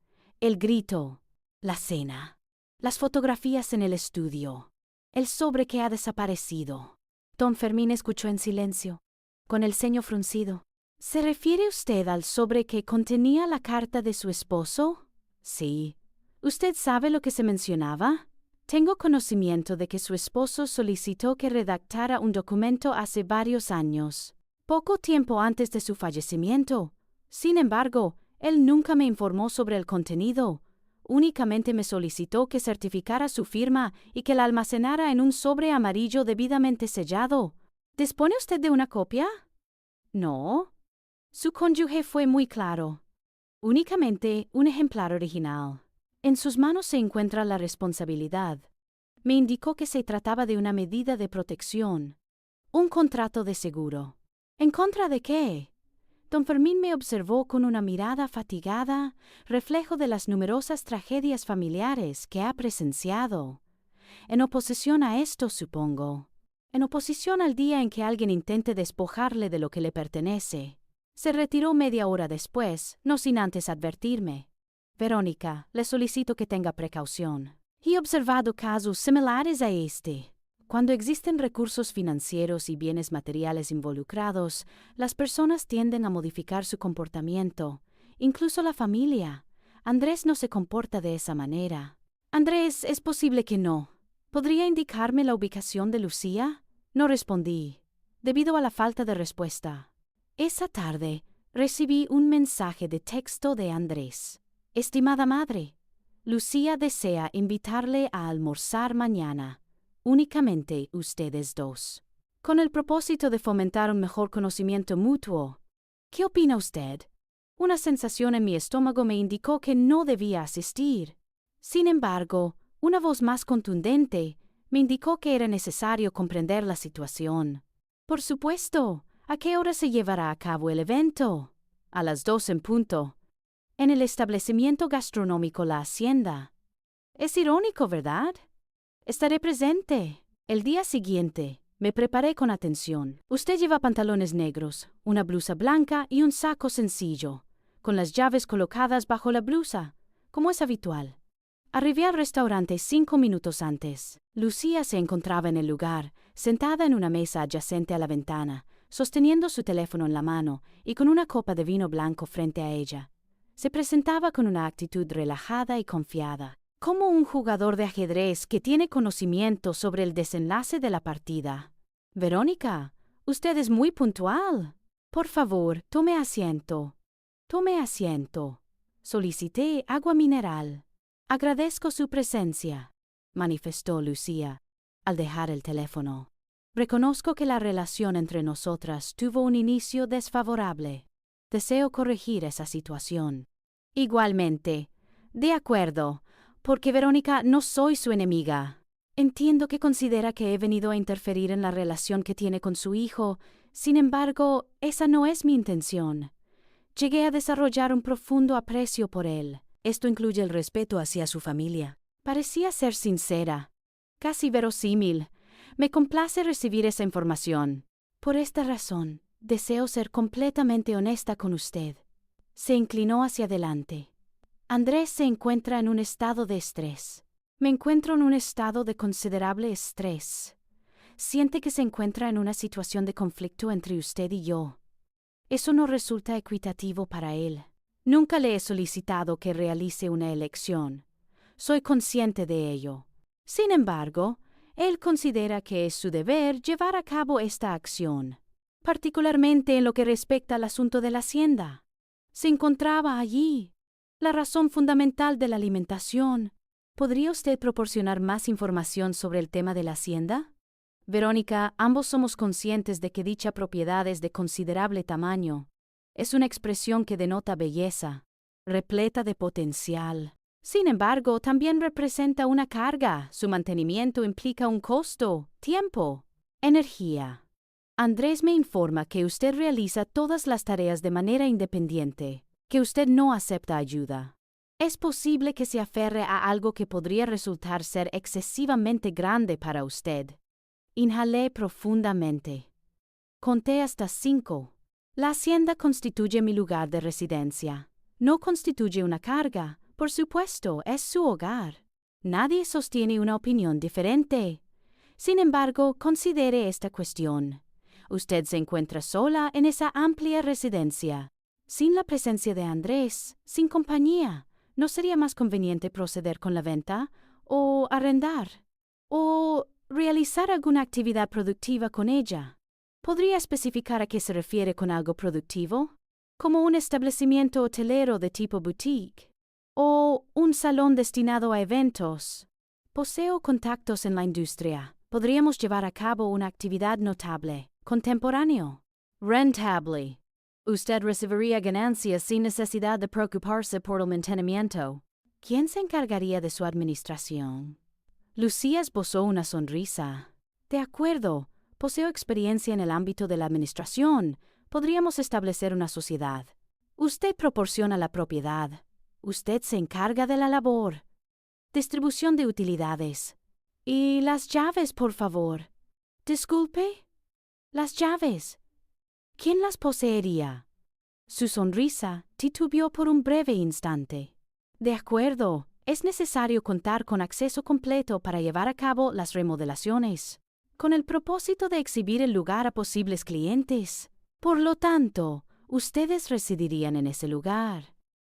el grito, la cena, las fotografías en el estudio, el sobre que ha desaparecido. Don Fermín escuchó en silencio, con el ceño fruncido. ¿Se refiere usted al sobre que contenía la carta de su esposo? Sí. ¿Usted sabe lo que se mencionaba? Tengo conocimiento de que su esposo solicitó que redactara un documento hace varios años, poco tiempo antes de su fallecimiento. Sin embargo, él nunca me informó sobre el contenido. Únicamente me solicitó que certificara su firma y que la almacenara en un sobre amarillo debidamente sellado. ¿Dispone usted de una copia? No. Su cónyuge fue muy claro. Únicamente un ejemplar original. En sus manos se encuentra la responsabilidad. Me indicó que se trataba de una medida de protección, un contrato de seguro. ¿En contra de qué? Don Fermín me observó con una mirada fatigada, reflejo de las numerosas tragedias familiares que ha presenciado. En oposición a esto, supongo. En oposición al día en que alguien intente despojarle de lo que le pertenece. Se retiró media hora después, no sin antes advertirme. Verónica, le solicito que tenga precaución. He observado casos similares a este. Cuando existen recursos financieros y bienes materiales involucrados, las personas tienden a modificar su comportamiento, incluso la familia. Andrés no se comporta de esa manera. Andrés, es posible que no. ¿Podría indicarme la ubicación de Lucía? No respondí, debido a la falta de respuesta. Esa tarde recibí un mensaje de texto de Andrés. Estimada madre, Lucía desea invitarle a almorzar mañana, únicamente ustedes dos, con el propósito de fomentar un mejor conocimiento mutuo. ¿Qué opina usted? Una sensación en mi estómago me indicó que no debía asistir. Sin embargo, una voz más contundente me indicó que era necesario comprender la situación. Por supuesto, ¿a qué hora se llevará a cabo el evento? A las 2 en punto. En el establecimiento gastronómico La Hacienda. Es irónico, ¿verdad? Estaré presente. El día siguiente, me preparé con atención. Usted lleva pantalones negros, una blusa blanca y un saco sencillo, con las llaves colocadas bajo la blusa. como es habitual. Arribé al restaurante 5 minutos antes. Lucía se encontraba en el lugar, sentada en una mesa adyacente a la ventana, sosteniendo su teléfono en la mano y con una copa de vino blanco frente a ella. Se presentaba con una actitud relajada y confiada, como un jugador de ajedrez que tiene conocimiento sobre el desenlace de la partida. «Verónica, usted es muy puntual. Por favor, tome asiento». «Tome asiento». «Solicité agua mineral». «Agradezco su presencia», manifestó Lucía, al dejar el teléfono. «Reconozco que la relación entre nosotras tuvo un inicio desfavorable. Deseo corregir esa situación». «Igualmente. De acuerdo, porque Verónica, no soy su enemiga. Entiendo que considera que he venido a interferir en la relación que tiene con su hijo. Sin embargo, esa no es mi intención. Llegué a desarrollar un profundo aprecio por él. Esto incluye el respeto hacia su familia». Parecía ser sincera, casi verosímil. Me complace recibir esa información. Por esta razón, deseo ser completamente honesta con usted. Se inclinó hacia adelante. Andrés se encuentra en un estado de estrés. Me encuentro en un estado de considerable estrés. Siente que se encuentra en una situación de conflicto entre usted y yo. Eso no resulta equitativo para él. Nunca le he solicitado que realice una elección. Soy consciente de ello. Sin embargo, él considera que es su deber llevar a cabo esta acción, particularmente en lo que respecta al asunto de la hacienda. Se encontraba allí. La razón fundamental de la alimentación. ¿Podría usted proporcionar más información sobre el tema de la hacienda? Verónica, ambos somos conscientes de que dicha propiedad es de considerable tamaño. Es una expresión que denota belleza, repleta de potencial. Sin embargo, también representa una carga. Su mantenimiento implica un costo, tiempo, energía. Andrés me informa que usted realiza todas las tareas de manera independiente, que usted no acepta ayuda. Es posible que se aferre a algo que podría resultar ser excesivamente grande para usted. Inhalé profundamente. Conté hasta 5. La hacienda constituye mi lugar de residencia. No constituye una carga. Por supuesto, es su hogar. Nadie sostiene una opinión diferente. Sin embargo, considere esta cuestión. Usted se encuentra sola en esa amplia residencia. Sin la presencia de Andrés, sin compañía, ¿no sería más conveniente proceder con la venta, o arrendar, o realizar alguna actividad productiva con ella? ¿Podría especificar a qué se refiere con algo productivo? ¿Como un establecimiento hotelero de tipo boutique? ¿O un salón destinado a eventos? Poseo contactos en la industria. Podríamos llevar a cabo una actividad notable, contemporáneo, rentable. Usted recibiría ganancias sin necesidad de preocuparse por el mantenimiento. ¿Quién se encargaría de su administración? Lucía esbozó una sonrisa. De acuerdo. Poseo experiencia en el ámbito de la administración. Podríamos establecer una sociedad. Usted proporciona la propiedad. Usted se encarga de la labor. Distribución de utilidades. ¿Y las llaves, por favor? Disculpe. Las llaves. ¿Quién las poseería? Su sonrisa titubeó por un breve instante. De acuerdo. Es necesario contar con acceso completo para llevar a cabo las remodelaciones, con el propósito de exhibir el lugar a posibles clientes. Por lo tanto, ustedes residirían en ese lugar.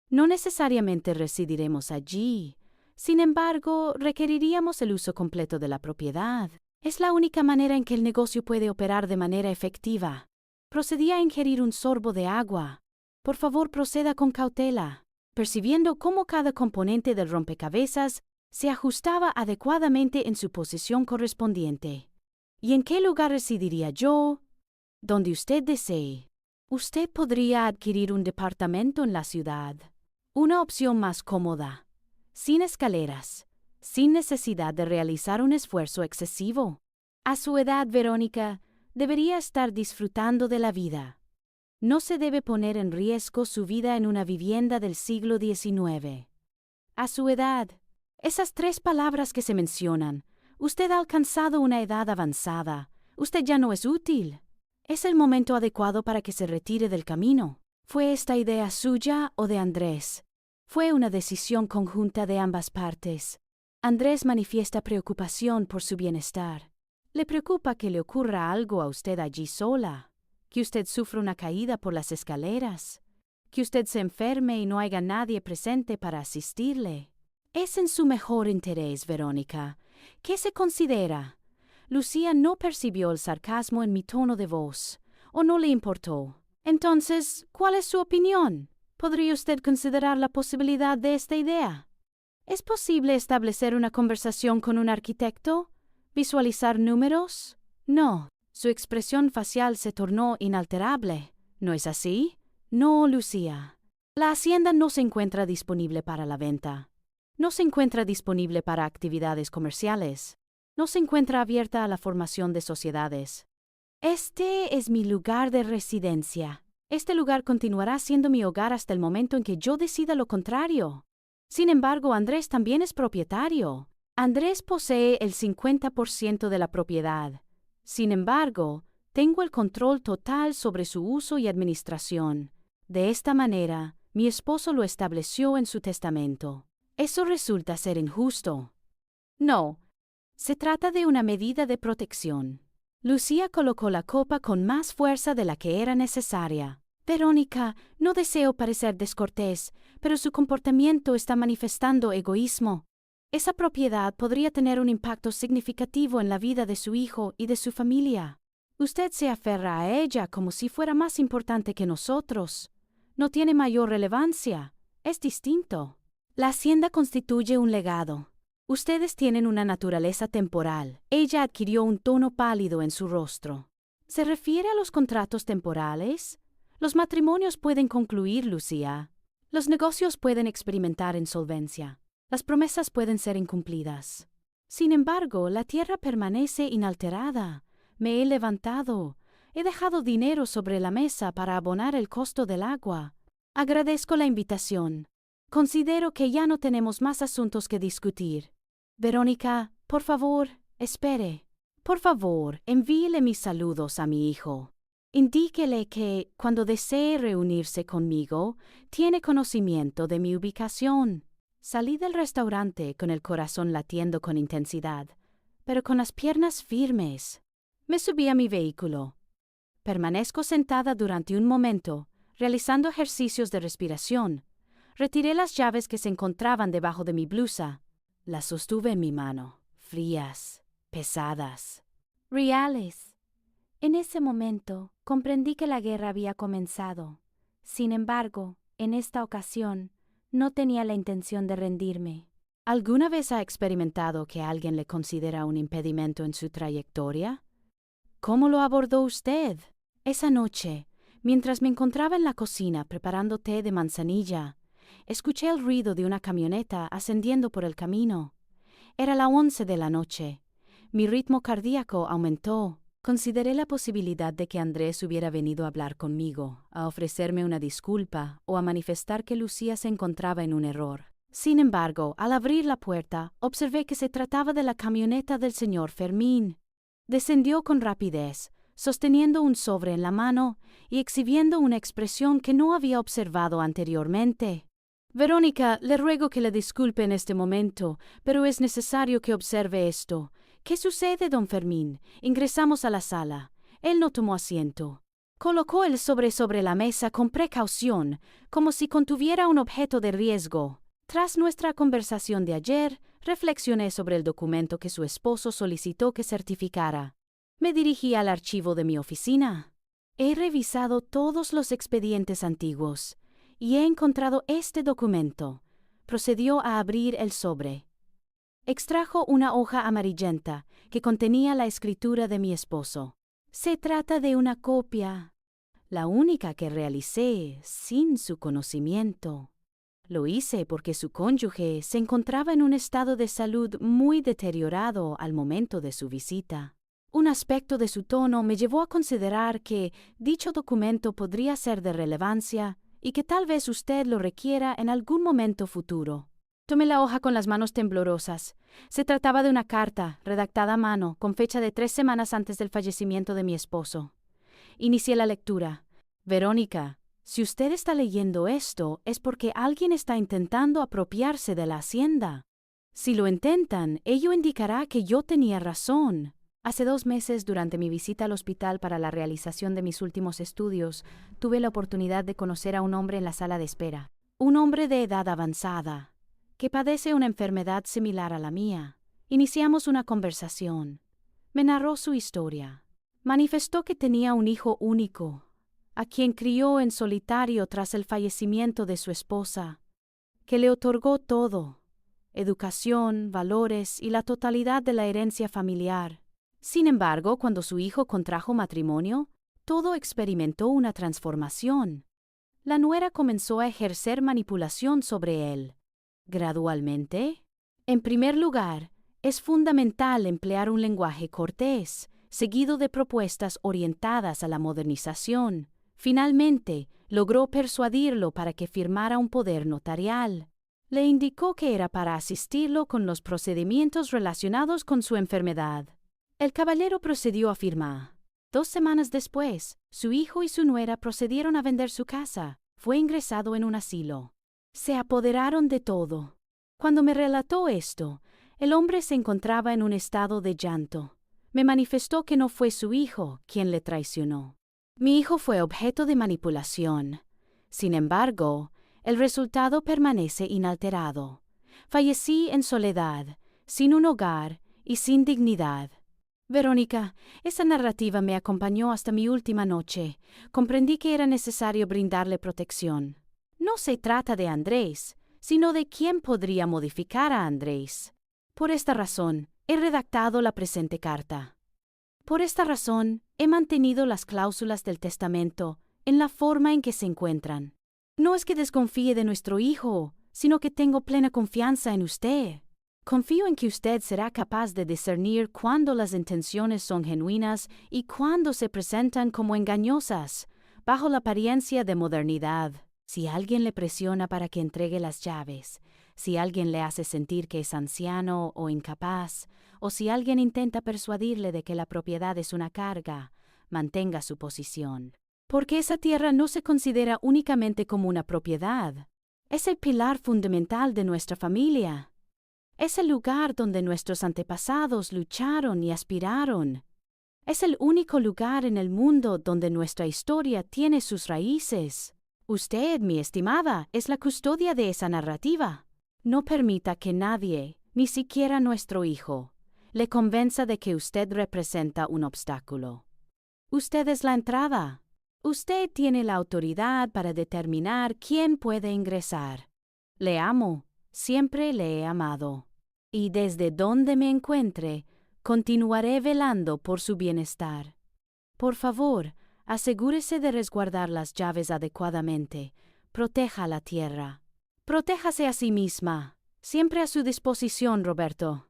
No necesariamente residiremos allí. Sin embargo, requeriríamos el uso completo de la propiedad. Es la única manera en que el negocio puede operar de manera efectiva. Procedí a ingerir un sorbo de agua. Por favor, proceda con cautela, percibiendo cómo cada componente del rompecabezas se ajustaba adecuadamente en su posición correspondiente. ¿Y en qué lugar residiría yo? Donde usted desee. Usted podría adquirir un departamento en la ciudad. Una opción más cómoda, sin escaleras, sin necesidad de realizar un esfuerzo excesivo. A su edad, Verónica, debería estar disfrutando de la vida. No se debe poner en riesgo su vida en una vivienda del siglo XIX. A su edad, esas 3 palabras que se mencionan. Usted ha alcanzado una edad avanzada. Usted ya no es útil. Es el momento adecuado para que se retire del camino. ¿Fue esta idea suya o de Andrés? Fue una decisión conjunta de ambas partes. Andrés manifiesta preocupación por su bienestar. Le preocupa que le ocurra algo a usted allí sola, que usted sufra una caída por las escaleras, que usted se enferme y no haya nadie presente para asistirle. Es en su mejor interés, Verónica. ¿Qué se considera? Lucía no percibió el sarcasmo en mi tono de voz, o no le importó. Entonces, ¿cuál es su opinión? ¿Podría usted considerar la posibilidad de esta idea? ¿Es posible establecer una conversación con un arquitecto? ¿Visualizar números? No. Su expresión facial se tornó inalterable. ¿No es así? No, Lucía. La hacienda no se encuentra disponible para la venta. No se encuentra disponible para actividades comerciales. No se encuentra abierta a la formación de sociedades. Este es mi lugar de residencia. Este lugar continuará siendo mi hogar hasta el momento en que yo decida lo contrario. Sin embargo, Andrés también es propietario. Andrés posee el 50% de la propiedad. Sin embargo, tengo el control total sobre su uso y administración. De esta manera, mi esposo lo estableció en su testamento. Eso resulta ser injusto. No, se trata de una medida de protección. Lucía colocó la copa con más fuerza de la que era necesaria. Verónica, no deseo parecer descortés, pero su comportamiento está manifestando egoísmo. Esa propiedad podría tener un impacto significativo en la vida de su hijo y de su familia. Usted se aferra a ella como si fuera más importante que nosotros. No tiene mayor relevancia. Es distinto. La hacienda constituye un legado. Ustedes tienen una naturaleza temporal. Ella adquirió un tono pálido en su rostro. ¿Se refiere a los contratos temporales? Los matrimonios pueden concluir, Lucía. Los negocios pueden experimentar insolvencia. Las promesas pueden ser incumplidas. Sin embargo, la tierra permanece inalterada. Me he levantado. He dejado dinero sobre la mesa para abonar el costo del agua. Agradezco la invitación. Considero que ya no tenemos más asuntos que discutir. Verónica, por favor, espere. Por favor, envíele mis saludos a mi hijo. Indíquele que, cuando desee reunirse conmigo, tiene conocimiento de mi ubicación. Salí del restaurante con el corazón latiendo con intensidad, pero con las piernas firmes. Me subí a mi vehículo. Permanezco sentada durante un momento, realizando ejercicios de respiración. Retiré las llaves que se encontraban debajo de mi blusa. Las sostuve en mi mano, frías, pesadas, reales. En ese momento, comprendí que la guerra había comenzado. Sin embargo, en esta ocasión, no tenía la intención de rendirme. ¿Alguna vez ha experimentado que alguien le considera un impedimento en su trayectoria? ¿Cómo lo abordó usted? Esa noche, mientras me encontraba en la cocina preparando té de manzanilla, escuché el ruido de una camioneta ascendiendo por el camino. Era las 11 de la noche. Mi ritmo cardíaco aumentó. Consideré la posibilidad de que Andrés hubiera venido a hablar conmigo, a ofrecerme una disculpa o a manifestar que Lucía se encontraba en un error. Sin embargo, al abrir la puerta, observé que se trataba de la camioneta del señor Fermín. Descendió con rapidez, sosteniendo un sobre en la mano y exhibiendo una expresión que no había observado anteriormente. Verónica, le ruego que le disculpe en este momento, pero es necesario que observe esto. ¿Qué sucede, don Fermín? Ingresamos a la sala. Él no tomó asiento. Colocó el sobre la mesa con precaución, como si contuviera un objeto de riesgo. Tras nuestra conversación de ayer, reflexioné sobre el documento que su esposo solicitó que certificara. Me dirigí al archivo de mi oficina. He revisado todos los expedientes antiguos y he encontrado este documento. Procedió a abrir el sobre. Extrajo una hoja amarillenta que contenía la escritura de mi esposo. Se trata de una copia, la única que realicé sin su conocimiento. Lo hice porque su cónyuge se encontraba en un estado de salud muy deteriorado al momento de su visita. Un aspecto de su tono me llevó a considerar que dicho documento podría ser de relevancia y que tal vez usted lo requiera en algún momento futuro. Tomé la hoja con las manos temblorosas. Se trataba de una carta, redactada a mano, con fecha de 3 semanas antes del fallecimiento de mi esposo. Inicié la lectura. Verónica, Si usted está leyendo esto, es porque alguien está intentando apropiarse de la hacienda. Si lo intentan, ello indicará que yo tenía razón. Hace 2 meses, durante mi visita al hospital para la realización de mis últimos estudios, tuve la oportunidad de conocer a un hombre en la sala de espera. Un hombre de edad avanzada, que padece una enfermedad similar a la mía. Iniciamos una conversación. Me narró su historia. Manifestó que tenía un hijo único, a quien crió en solitario tras el fallecimiento de su esposa, que le otorgó todo: educación, valores y la totalidad de la herencia familiar. Sin embargo, cuando su hijo contrajo matrimonio, todo experimentó una transformación. La nuera comenzó a ejercer manipulación sobre él. Gradualmente. En primer lugar, es fundamental emplear un lenguaje cortés, seguido de propuestas orientadas a la modernización. Finalmente, logró persuadirlo para que firmara un poder notarial. Le indicó que era para asistirlo con los procedimientos relacionados con su enfermedad. El caballero procedió a firmar. 2 semanas después, su hijo y su nuera procedieron a vender su casa. Fue ingresado en un asilo. Se apoderaron de todo. Cuando me relató esto, el hombre se encontraba en un estado de llanto. Me manifestó que no fue su hijo quien le traicionó. Mi hijo fue objeto de manipulación. Sin embargo, el resultado permanece inalterado. Fallecí en soledad, sin un hogar y sin dignidad. Verónica, esa narrativa me acompañó hasta mi última noche. Comprendí que era necesario brindarle protección. No se trata de Andrés, sino de quién podría modificar a Andrés. Por esta razón, he redactado la presente carta. Por esta razón, he mantenido las cláusulas del testamento en la forma en que se encuentran. No es que desconfíe de nuestro hijo, sino que tengo plena confianza en usted. Confío en que usted será capaz de discernir cuándo las intenciones son genuinas y cuándo se presentan como engañosas, bajo la apariencia de modernidad. Si alguien le presiona para que entregue las llaves, si alguien le hace sentir que es anciano o incapaz, o si alguien intenta persuadirle de que la propiedad es una carga, mantenga su posición. Porque esa tierra no se considera únicamente como una propiedad. Es el pilar fundamental de nuestra familia. Es el lugar donde nuestros antepasados lucharon y aspiraron. Es el único lugar en el mundo donde nuestra historia tiene sus raíces. Usted, mi estimada, es la custodia de esa narrativa. No permita que nadie, ni siquiera nuestro hijo, le convenza de que usted representa un obstáculo. Usted es la entrada. Usted tiene la autoridad para determinar quién puede ingresar. Le amo, siempre le he amado. Y desde donde me encuentre, continuaré velando por su bienestar. Por favor, asegúrese de resguardar las llaves adecuadamente. Proteja la tierra. Protéjase a sí misma. Siempre a su disposición, Roberto.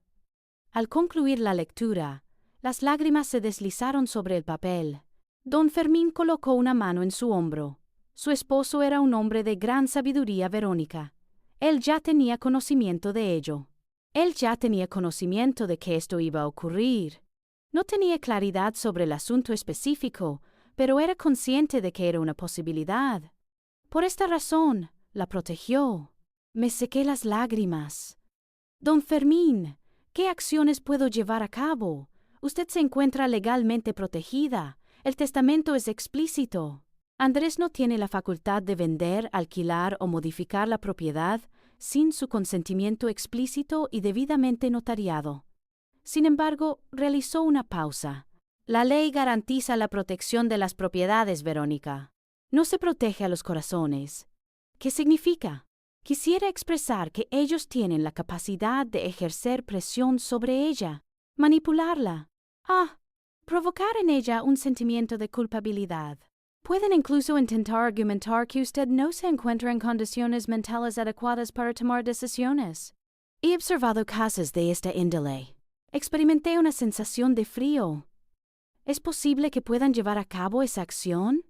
Al concluir la lectura, las lágrimas se deslizaron sobre el papel. Don Fermín colocó una mano en su hombro. Su esposo era un hombre de gran sabiduría, Verónica. Él ya tenía conocimiento de ello. Él ya tenía conocimiento de que esto iba a ocurrir. No tenía claridad sobre el asunto específico, pero era consciente de que era una posibilidad. Por esta razón, la protegió. Me sequé las lágrimas. Don Fermín, ¿qué acciones puedo llevar a cabo? Usted se encuentra legalmente protegida. El testamento es explícito. Andrés no tiene la facultad de vender, alquilar o modificar la propiedad sin su consentimiento explícito y debidamente notariado. Sin embargo, realizó una pausa. La ley garantiza la protección de las propiedades, Verónica. No se protege a los corazones. ¿Qué significa? Quisiera expresar que ellos tienen la capacidad de ejercer presión sobre ella, manipularla. Provocar en ella un sentimiento de culpabilidad. Pueden incluso intentar argumentar que usted no se encuentra en condiciones mentales adecuadas para tomar decisiones. He observado casos de esta índole. Experimenté una sensación de frío. ¿Es posible que puedan llevar a cabo esa acción?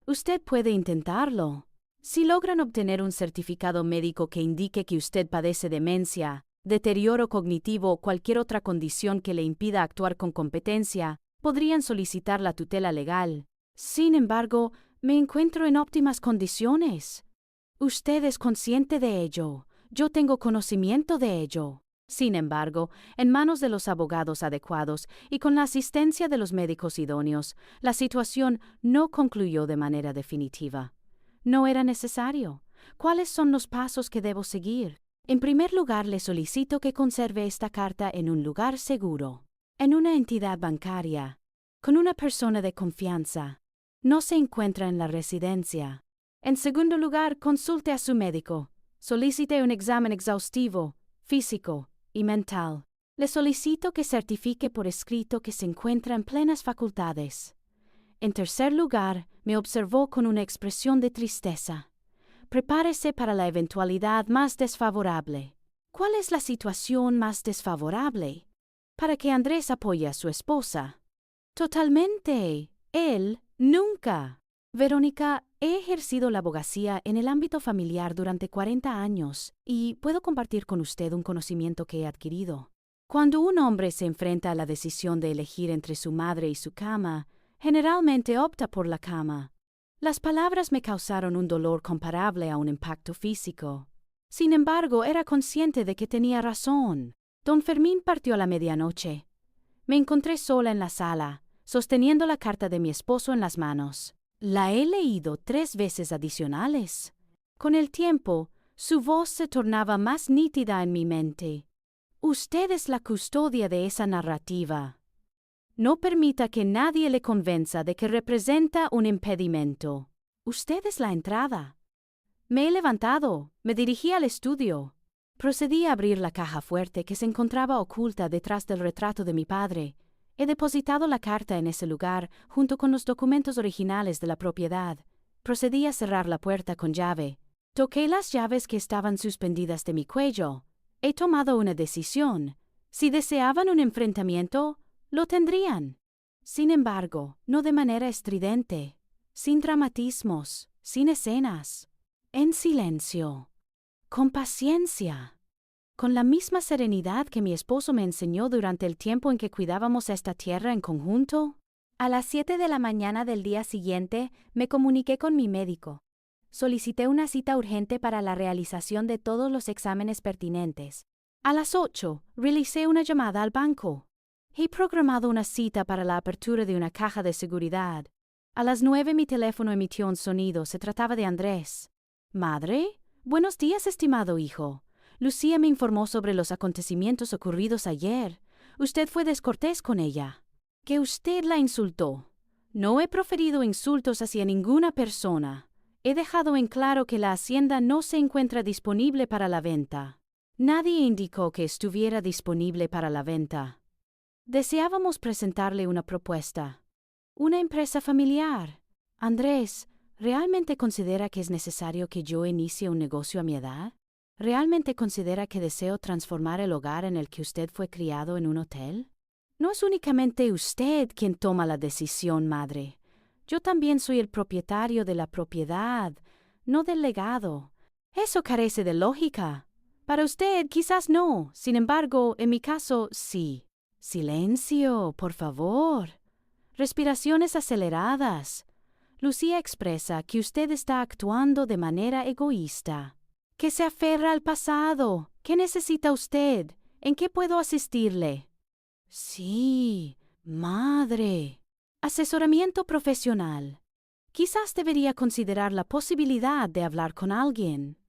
Usted puede intentarlo. Si logran obtener un certificado médico que indique que usted padece demencia, deterioro cognitivo o cualquier otra condición que le impida actuar con competencia, podrían solicitar la tutela legal. Sin embargo, Me encuentro en óptimas condiciones. Usted es consciente de ello. Yo tengo conocimiento de ello. Sin embargo, en manos de los abogados adecuados y con la asistencia de los médicos idóneos, la situación no concluyó de manera definitiva. No era necesario. ¿Cuáles son los pasos que debo seguir? En primer lugar, le solicito que conserve esta carta en un lugar seguro, en una entidad bancaria, con una persona de confianza. No se encuentra en la residencia. En segundo lugar, consulte a su médico. Solicite un examen exhaustivo, físico y mental. Le solicito que certifique por escrito que se encuentra en plenas facultades. En tercer lugar, me observó con una expresión de tristeza. Prepárese para la eventualidad más desfavorable. ¿Cuál es la situación más desfavorable? Para que Andrés apoye a su esposa. Totalmente. Él, nunca. Verónica, he ejercido la abogacía en el ámbito familiar durante 40 años y puedo compartir con usted un conocimiento que he adquirido. Cuando un hombre se enfrenta a la decisión de elegir entre su madre y su cama, generalmente opta por la cama. Las palabras me causaron un dolor comparable a un impacto físico. Sin embargo, era consciente de que tenía razón. Don Fermín partió a la medianoche. Me encontré sola en la sala, sosteniendo la carta de mi esposo en las manos. La he leído 3 veces adicionales. Con el tiempo, su voz se tornaba más nítida en mi mente. Usted es la custodia de esa narrativa. No permita que nadie le convenza de que representa un impedimento. Usted es la entrada. Me he levantado, me dirigí al estudio. Procedí a abrir la caja fuerte que se encontraba oculta detrás del retrato de mi padre. He depositado la carta en ese lugar junto con los documentos originales de la propiedad. Procedí a cerrar la puerta con llave. Toqué las llaves que estaban suspendidas de mi cuello. He tomado una decisión. Si deseaban un enfrentamiento, lo tendrían. Sin embargo, no de manera estridente, sin dramatismos, sin escenas, en silencio, con paciencia, con la misma serenidad que mi esposo me enseñó durante el tiempo en que cuidábamos esta tierra en conjunto. A las 7 de la mañana del día siguiente, me comuniqué con mi médico. Solicité una cita urgente para la realización de todos los exámenes pertinentes. A las 8, realicé una llamada al banco. He programado una cita para la apertura de una caja de seguridad. A las 9 mi teléfono emitió un sonido. Se trataba de Andrés. ¿Madre? Buenos días, estimado hijo. Lucía me informó sobre los acontecimientos ocurridos ayer. Usted fue descortés con ella. Que usted la insultó. No he proferido insultos hacia ninguna persona. He dejado en claro que la hacienda no se encuentra disponible para la venta. Nadie indicó que estuviera disponible para la venta. Deseábamos presentarle una propuesta. Una empresa familiar. Andrés, ¿realmente considera que es necesario que yo inicie un negocio a mi edad? ¿Realmente considera que deseo transformar el hogar en el que usted fue criado en un hotel? No es únicamente usted quien toma la decisión, madre. Yo también soy el propietario de la propiedad, no del legado. Eso carece de lógica. Para usted quizás no, sin embargo, en mi caso sí. Silencio, por favor. Respiraciones aceleradas. Lucía expresa que usted está actuando de manera egoísta, que se aferra al pasado. ¿Qué necesita usted? ¿En qué puedo asistirle? Sí, madre. Asesoramiento profesional. Quizás debería considerar la posibilidad de hablar con alguien.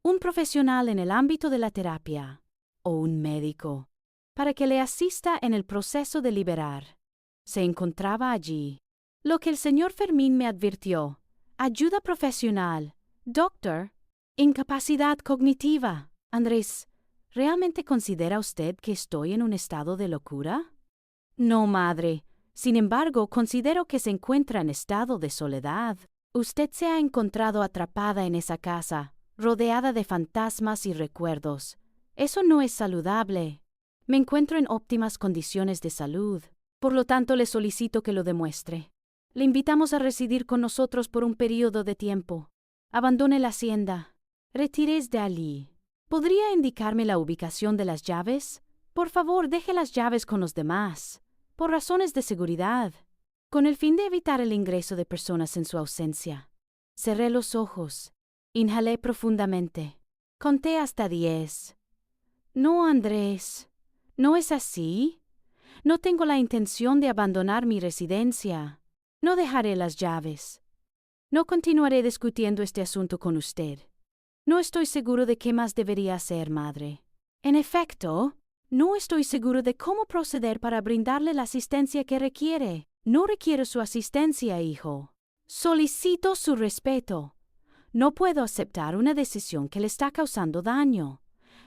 Un profesional en el ámbito de la terapia o un médico, para que le asista en el proceso de liberar. Se encontraba allí. Lo que el señor Fermín me advirtió. Ayuda profesional. Doctor. Incapacidad cognitiva. Andrés, ¿realmente considera usted que estoy en un estado de locura? No, madre. Sin embargo, considero que se encuentra en estado de soledad. Usted se ha encontrado atrapada en esa casa, rodeada de fantasmas y recuerdos. Eso no es saludable. Me encuentro en óptimas condiciones de salud. Por lo tanto, le solicito que lo demuestre. Le invitamos a residir con nosotros por un período de tiempo. Abandone la hacienda. Retírese de allí. ¿Podría indicarme la ubicación de las llaves? Por favor, deje las llaves con los demás. Por razones de seguridad. con el fin de evitar el ingreso de personas en su ausencia. Cerré los ojos. Inhalé profundamente. Conté hasta 10. No, Andrés. ¿No es así? No tengo la intención de abandonar mi residencia. No dejaré las llaves. No continuaré discutiendo este asunto con usted. No estoy seguro de qué más debería hacer, madre. En efecto, no estoy seguro de cómo proceder para brindarle la asistencia que requiere. No requiero su asistencia, hijo. Solicito su respeto. No puedo aceptar una decisión que le está causando daño.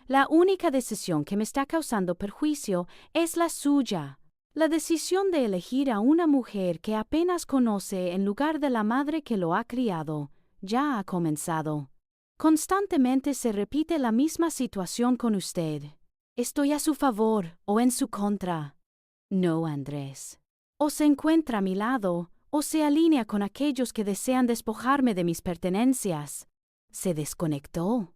La única decisión que me está causando perjuicio es la suya. La decisión de elegir a una mujer que apenas conoce en lugar de la madre que lo ha criado ya ha comenzado. Constantemente se repite la misma situación con usted. Estoy a su favor o en su contra. No, Andrés. O se encuentra a mi lado, o se alinea con aquellos que desean despojarme de mis pertenencias. Se desconectó.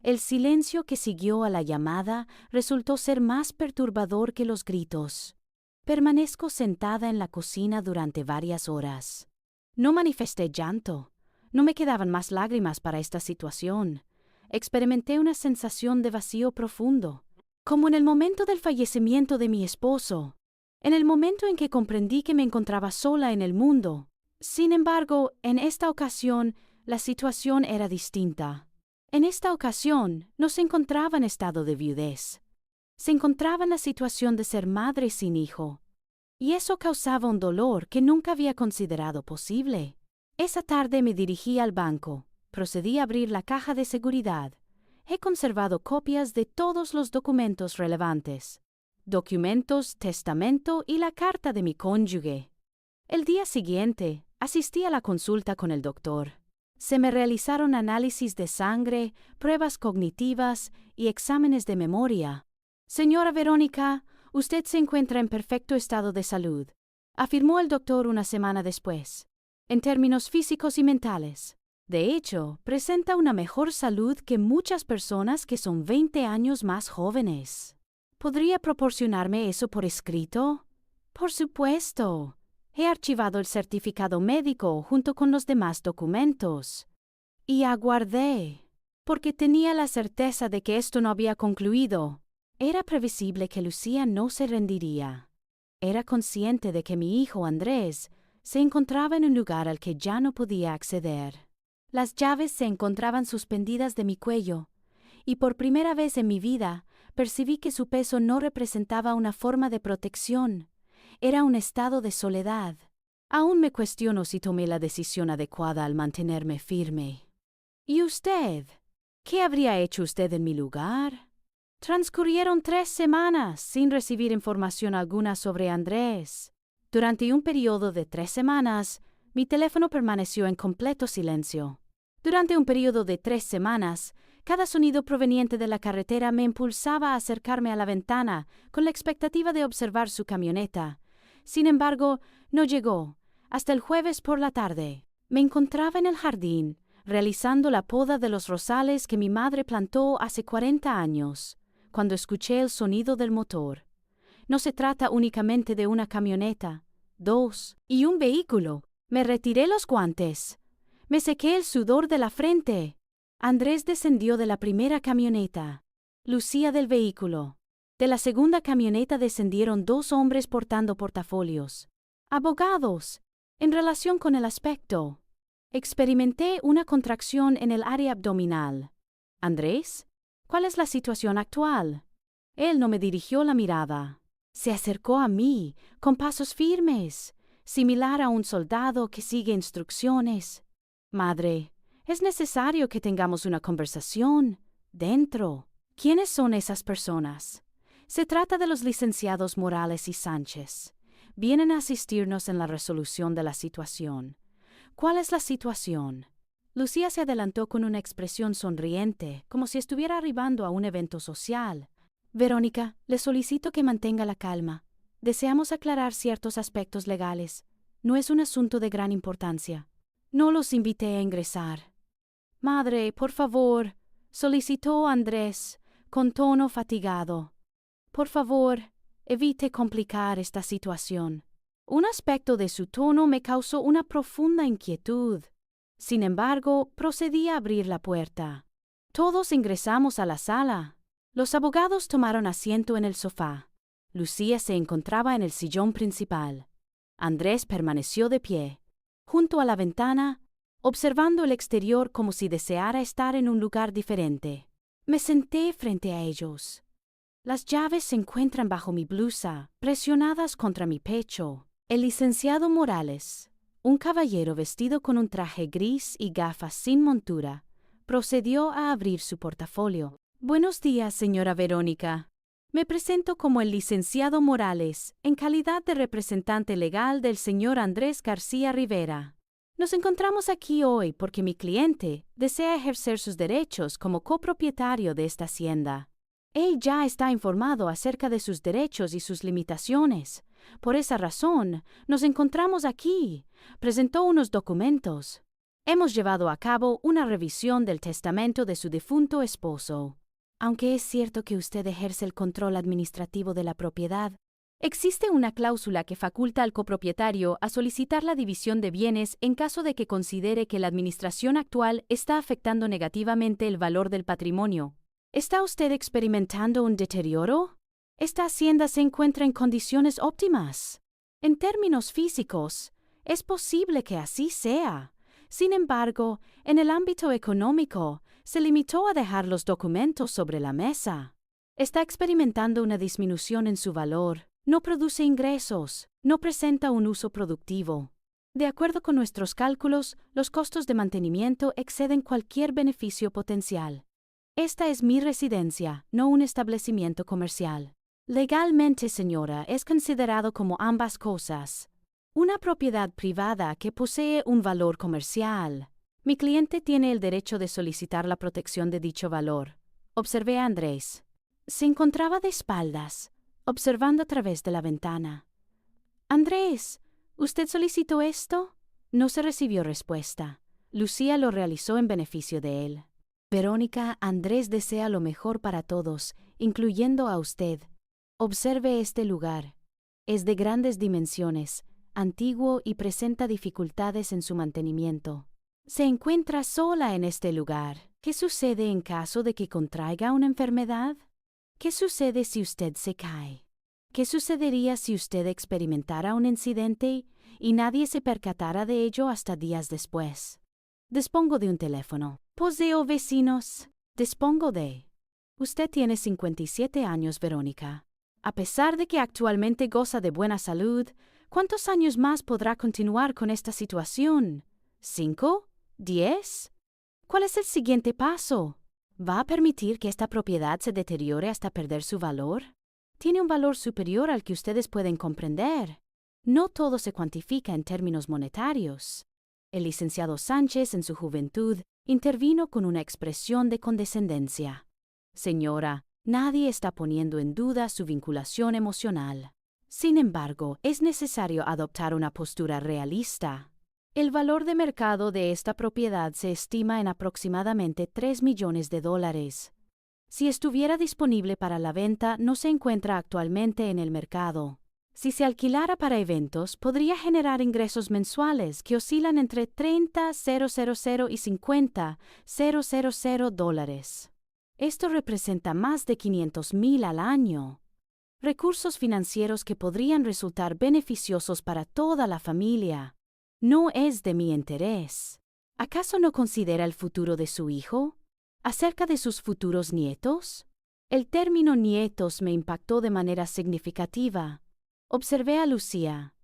El silencio que siguió a la llamada resultó ser más perturbador que los gritos. Permanezco sentada en la cocina durante varias horas. No manifesté llanto. No me quedaban más lágrimas para esta situación. Experimenté una sensación de vacío profundo, como en el momento del fallecimiento de mi esposo, en el momento en que comprendí que me encontraba sola en el mundo. Sin embargo, en esta ocasión, la situación era distinta. En esta ocasión, no se encontraba en estado de viudez. Se encontraba en la situación de ser madre sin hijo. Y eso causaba un dolor que nunca había considerado posible. Esa tarde me dirigí al banco. Procedí a abrir la caja de seguridad. He conservado copias de todos los documentos relevantes. Documentos, testamento y la carta de mi cónyuge. El día siguiente, asistí a la consulta con el doctor. Se me realizaron análisis de sangre, pruebas cognitivas y exámenes de memoria. Señora Verónica, usted se encuentra en perfecto estado de salud, afirmó el doctor una semana después. En términos físicos y mentales. De hecho, presenta una mejor salud que muchas personas que son 20 años más jóvenes. ¿Podría proporcionarme eso por escrito? Por supuesto. He archivado el certificado médico junto con los demás documentos. Y aguardé, porque tenía la certeza de que esto no había concluido. Era previsible que Lucía no se rendiría. Era consciente de que mi hijo Andrés se encontraba en un lugar al que ya no podía acceder. Las llaves se encontraban suspendidas de mi cuello, y por primera vez en mi vida percibí que su peso no representaba una forma de protección. Era un estado de soledad. Aún me cuestiono si tomé la decisión adecuada al mantenerme firme. ¿Y usted? ¿Qué habría hecho usted en mi lugar? Transcurrieron 3 semanas sin recibir información alguna sobre Andrés. Durante un periodo de 3 semanas, mi teléfono permaneció en completo silencio. Durante un periodo de 3 semanas, cada sonido proveniente de la carretera me impulsaba a acercarme a la ventana con la expectativa de observar su camioneta. Sin embargo, no llegó. Hasta el jueves por la tarde. Me encontraba en el jardín, realizando la poda de los rosales que mi madre plantó hace 40 años, cuando escuché el sonido del motor. No se trata únicamente de una camioneta, 2 y un vehículo. Me retiré los guantes. Me sequé el sudor de la frente. Andrés descendió de la primera camioneta. Lucía del vehículo. De la segunda camioneta descendieron 2 hombres portando portafolios. Abogados. En relación con el aspecto. Experimenté una contracción en el área abdominal. ¿Andrés? ¿Cuál es la situación actual? Él no me dirigió la mirada. Se acercó a mí, con pasos firmes, similar a un soldado que sigue instrucciones. Madre, es necesario que tengamos una conversación. Dentro. ¿Quiénes son esas personas? Se trata de los licenciados Morales y Sánchez. Vienen a asistirnos en la resolución de la situación. ¿Cuál es la situación? Lucía se adelantó con una expresión sonriente, como si estuviera arribando a un evento social. Verónica, le solicito que mantenga la calma. Deseamos aclarar ciertos aspectos legales. No es un asunto de gran importancia. No los invité a ingresar. Madre, por favor, solicitó Andrés, con tono fatigado. Por favor, evite complicar esta situación. Un aspecto de su tono me causó una profunda inquietud. Sin embargo, procedí a abrir la puerta. Todos ingresamos a la sala. Los abogados tomaron asiento en el sofá. Lucía se encontraba en el sillón principal. Andrés permaneció de pie, junto a la ventana, observando el exterior como si deseara estar en un lugar diferente. Me senté frente a ellos. Las llaves se encuentran bajo mi blusa, presionadas contra mi pecho. El licenciado Morales, un caballero vestido con un traje gris y gafas sin montura, procedió a abrir su portafolio. Buenos días, señora Verónica. Me presento como el licenciado Morales, en calidad de representante legal del señor Andrés García Rivera. Nos encontramos aquí hoy porque mi cliente desea ejercer sus derechos como copropietario de esta hacienda. Él ya está informado acerca de sus derechos y sus limitaciones. Por esa razón, nos encontramos aquí. Presentó unos documentos. Hemos llevado a cabo una revisión del testamento de su difunto esposo. Aunque es cierto que usted ejerce el control administrativo de la propiedad, existe una cláusula que faculta al copropietario a solicitar la división de bienes en caso de que considere que la administración actual está afectando negativamente el valor del patrimonio. ¿Está usted experimentando un deterioro? Esta hacienda se encuentra en condiciones óptimas. En términos físicos, es posible que así sea. Sin embargo, en el ámbito económico, se limitó a dejar los documentos sobre la mesa. Está experimentando una disminución en su valor, no produce ingresos, no presenta un uso productivo. De acuerdo con nuestros cálculos, los costos de mantenimiento exceden cualquier beneficio potencial. Esta es mi residencia, no un establecimiento comercial. Legalmente, señora, es considerado como ambas cosas. Una propiedad privada que posee un valor comercial. Mi cliente tiene el derecho de solicitar la protección de dicho valor. Observé a Andrés. Se encontraba de espaldas, observando a través de la ventana. Andrés, ¿usted solicitó esto? No se recibió respuesta. Lucía lo realizó en beneficio de él. Verónica, Andrés desea lo mejor para todos, incluyendo a usted. Observe este lugar. Es de grandes dimensiones, antiguo y presenta dificultades en su mantenimiento. Se encuentra sola en este lugar. ¿Qué sucede en caso de que contraiga una enfermedad? ¿Qué sucede si usted se cae? ¿Qué sucedería si usted experimentara un incidente y nadie se percatara de ello hasta días después? Dispongo de un teléfono. Poseo vecinos. Dispongo de. Usted tiene 57 años, Verónica. A pesar de que actualmente goza de buena salud, ¿cuántos años más podrá continuar con esta situación? ¿5? ¿10? ¿Cuál es el siguiente paso? ¿Va a permitir que esta propiedad se deteriore hasta perder su valor? Tiene un valor superior al que ustedes pueden comprender. No todo se cuantifica en términos monetarios. El licenciado Sánchez, en su juventud, intervino con una expresión de condescendencia. Señora, nadie está poniendo en duda su vinculación emocional. Sin embargo, es necesario adoptar una postura realista. El valor de mercado de esta propiedad se estima en aproximadamente $3 millones. Si estuviera disponible para la venta, no se encuentra actualmente en el mercado. Si se alquilara para eventos, podría generar ingresos mensuales que oscilan entre $30,000 y $50,000. Esto representa más de $500,000 al año. Recursos financieros que podrían resultar beneficiosos para toda la familia. No es de mi interés. ¿Acaso no considera el futuro de su hijo? ¿Acerca de sus futuros nietos? El término nietos me impactó de manera significativa. Observé a Lucía.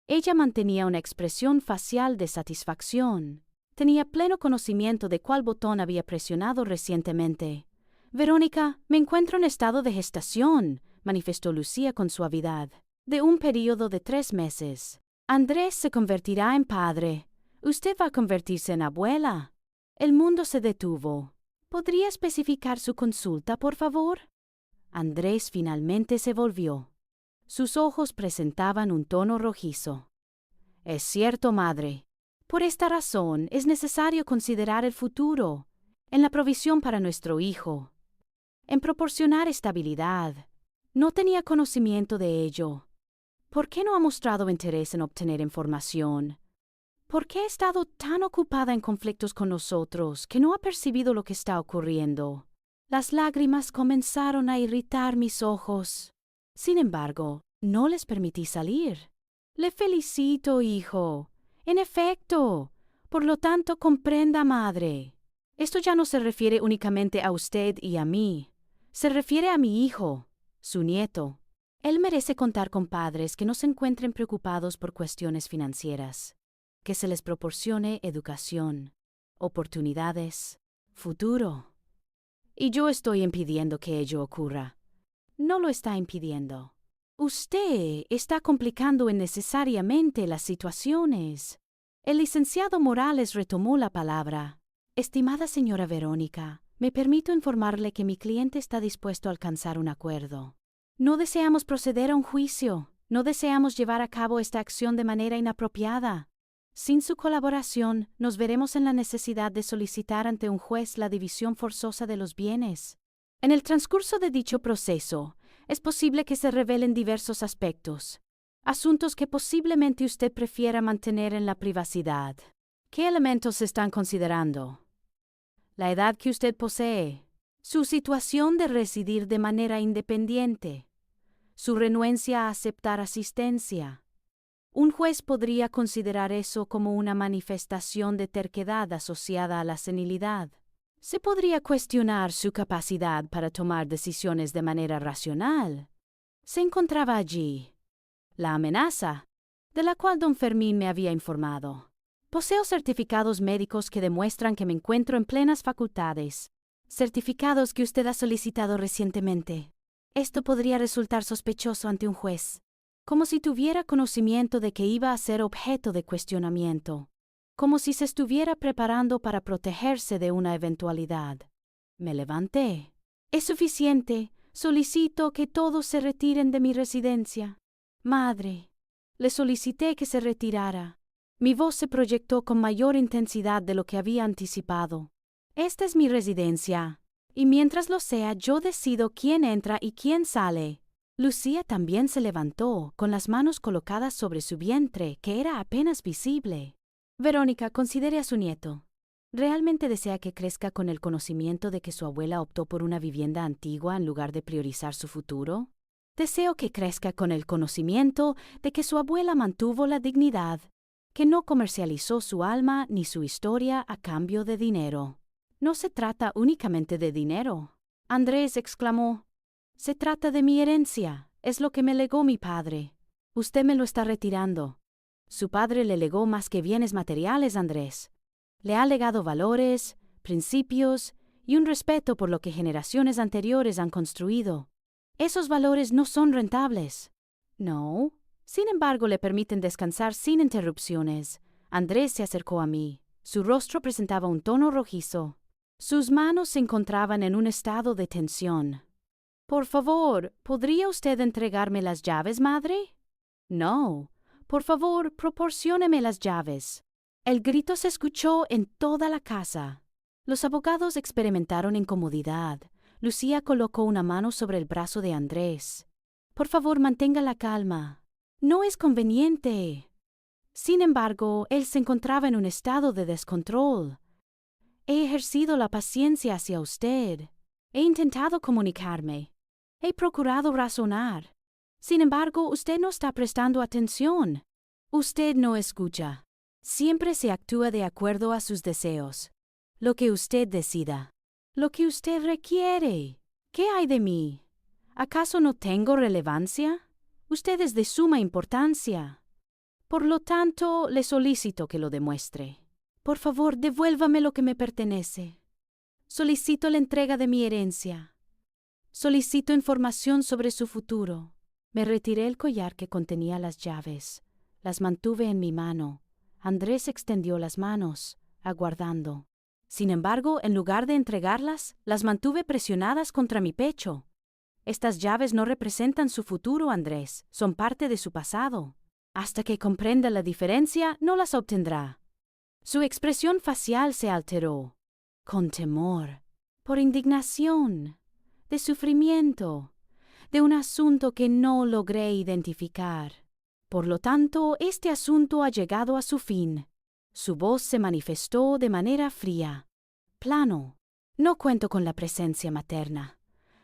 Ella mantenía una expresión facial de satisfacción. Tenía pleno conocimiento de cuál botón había presionado recientemente. Verónica, me encuentro en estado de gestación, manifestó Lucía con suavidad. De un período de 3 meses. Andrés se convertirá en padre. Usted va a convertirse en abuela. El mundo se detuvo. ¿Podría especificar su consulta, por favor? Andrés finalmente se volvió. Sus ojos presentaban un tono rojizo. Es cierto, madre. Por esta razón es necesario considerar el futuro, en la provisión para nuestro hijo, en proporcionar estabilidad. No tenía conocimiento de ello. ¿Por qué no ha mostrado interés en obtener información? ¿Por qué ha estado tan ocupada en conflictos con nosotros que no ha percibido lo que está ocurriendo? Las lágrimas comenzaron a irritar mis ojos. Sin embargo, no les permití salir. Le felicito, hijo. En efecto. Por lo tanto, comprenda, madre. Esto ya no se refiere únicamente a usted y a mí. Se refiere a mi hijo, su nieto. Él merece contar con padres que no se encuentren preocupados por cuestiones financieras, que se les proporcione educación, oportunidades, futuro. Y yo estoy impidiendo que ello ocurra. No lo está impidiendo. Usted está complicando innecesariamente las situaciones. El licenciado Morales retomó la palabra. Estimada señora Verónica, me permito informarle que mi cliente está dispuesto a alcanzar un acuerdo. No deseamos proceder a un juicio. No deseamos llevar a cabo esta acción de manera inapropiada. Sin su colaboración, nos veremos en la necesidad de solicitar ante un juez la división forzosa de los bienes. En el transcurso de dicho proceso, es posible que se revelen diversos aspectos, asuntos que posiblemente usted prefiera mantener en la privacidad. ¿Qué elementos se están considerando? La edad que usted posee, su situación de residir de manera independiente, su renuencia a aceptar asistencia. Un juez podría considerar eso como una manifestación de terquedad asociada a la senilidad. Se podría cuestionar su capacidad para tomar decisiones de manera racional. Se encontraba allí la amenaza, de la cual don Fermín me había informado. Poseo certificados médicos que demuestran que me encuentro en plenas facultades, certificados que usted ha solicitado recientemente. Esto podría resultar sospechoso ante un juez, como si tuviera conocimiento de que iba a ser objeto de cuestionamiento, como si se estuviera preparando para protegerse de una eventualidad. Me levanté. Es suficiente. Solicito que todos se retiren de mi residencia. Madre, le solicité que se retirara. Mi voz se proyectó con mayor intensidad de lo que había anticipado. Esta es mi residencia, y mientras lo sea, yo decido quién entra y quién sale. Lucía también se levantó, con las manos colocadas sobre su vientre, que era apenas visible. Verónica, considere a su nieto. ¿Realmente desea que crezca con el conocimiento de que su abuela optó por una vivienda antigua en lugar de priorizar su futuro? Deseo que crezca con el conocimiento de que su abuela mantuvo la dignidad, que no comercializó su alma ni su historia a cambio de dinero. No se trata únicamente de dinero. Andrés exclamó. Se trata de mi herencia, es lo que me legó mi padre. Usted me lo está retirando. Su padre le legó más que bienes materiales, Andrés. Le ha legado valores, principios y un respeto por lo que generaciones anteriores han construido. Esos valores no son rentables. No. Sin embargo, le permiten descansar sin interrupciones. Andrés se acercó a mí. Su rostro presentaba un tono rojizo. Sus manos se encontraban en un estado de tensión. Por favor, ¿podría usted entregarme las llaves, madre? No. Por favor, proporcióneme las llaves. El grito se escuchó en toda la casa. Los abogados experimentaron incomodidad. Lucía colocó una mano sobre el brazo de Andrés. Por favor, mantenga la calma. No es conveniente. Sin embargo, él se encontraba en un estado de descontrol. He ejercido la paciencia hacia usted. He intentado comunicarme. He procurado razonar. Sin embargo, usted no está prestando atención. Usted no escucha. Siempre se actúa de acuerdo a sus deseos. Lo que usted decida. Lo que usted requiere. ¿Qué hay de mí? ¿Acaso no tengo relevancia? Usted es de suma importancia. Por lo tanto, le solicito que lo demuestre. Por favor, devuélvame lo que me pertenece. Solicito la entrega de mi herencia. Solicito información sobre su futuro. Me retiré el collar que contenía las llaves. Las mantuve en mi mano. Andrés extendió las manos, aguardando. Sin embargo, en lugar de entregarlas, las mantuve presionadas contra mi pecho. Estas llaves no representan su futuro, Andrés. Son parte de su pasado. Hasta que comprenda la diferencia, no las obtendrá. Su expresión facial se alteró. Con temor, por indignación, de sufrimiento, de un asunto que no logré identificar. Por lo tanto, este asunto ha llegado a su fin. Su voz se manifestó de manera fría. Plano. No cuento con la presencia materna.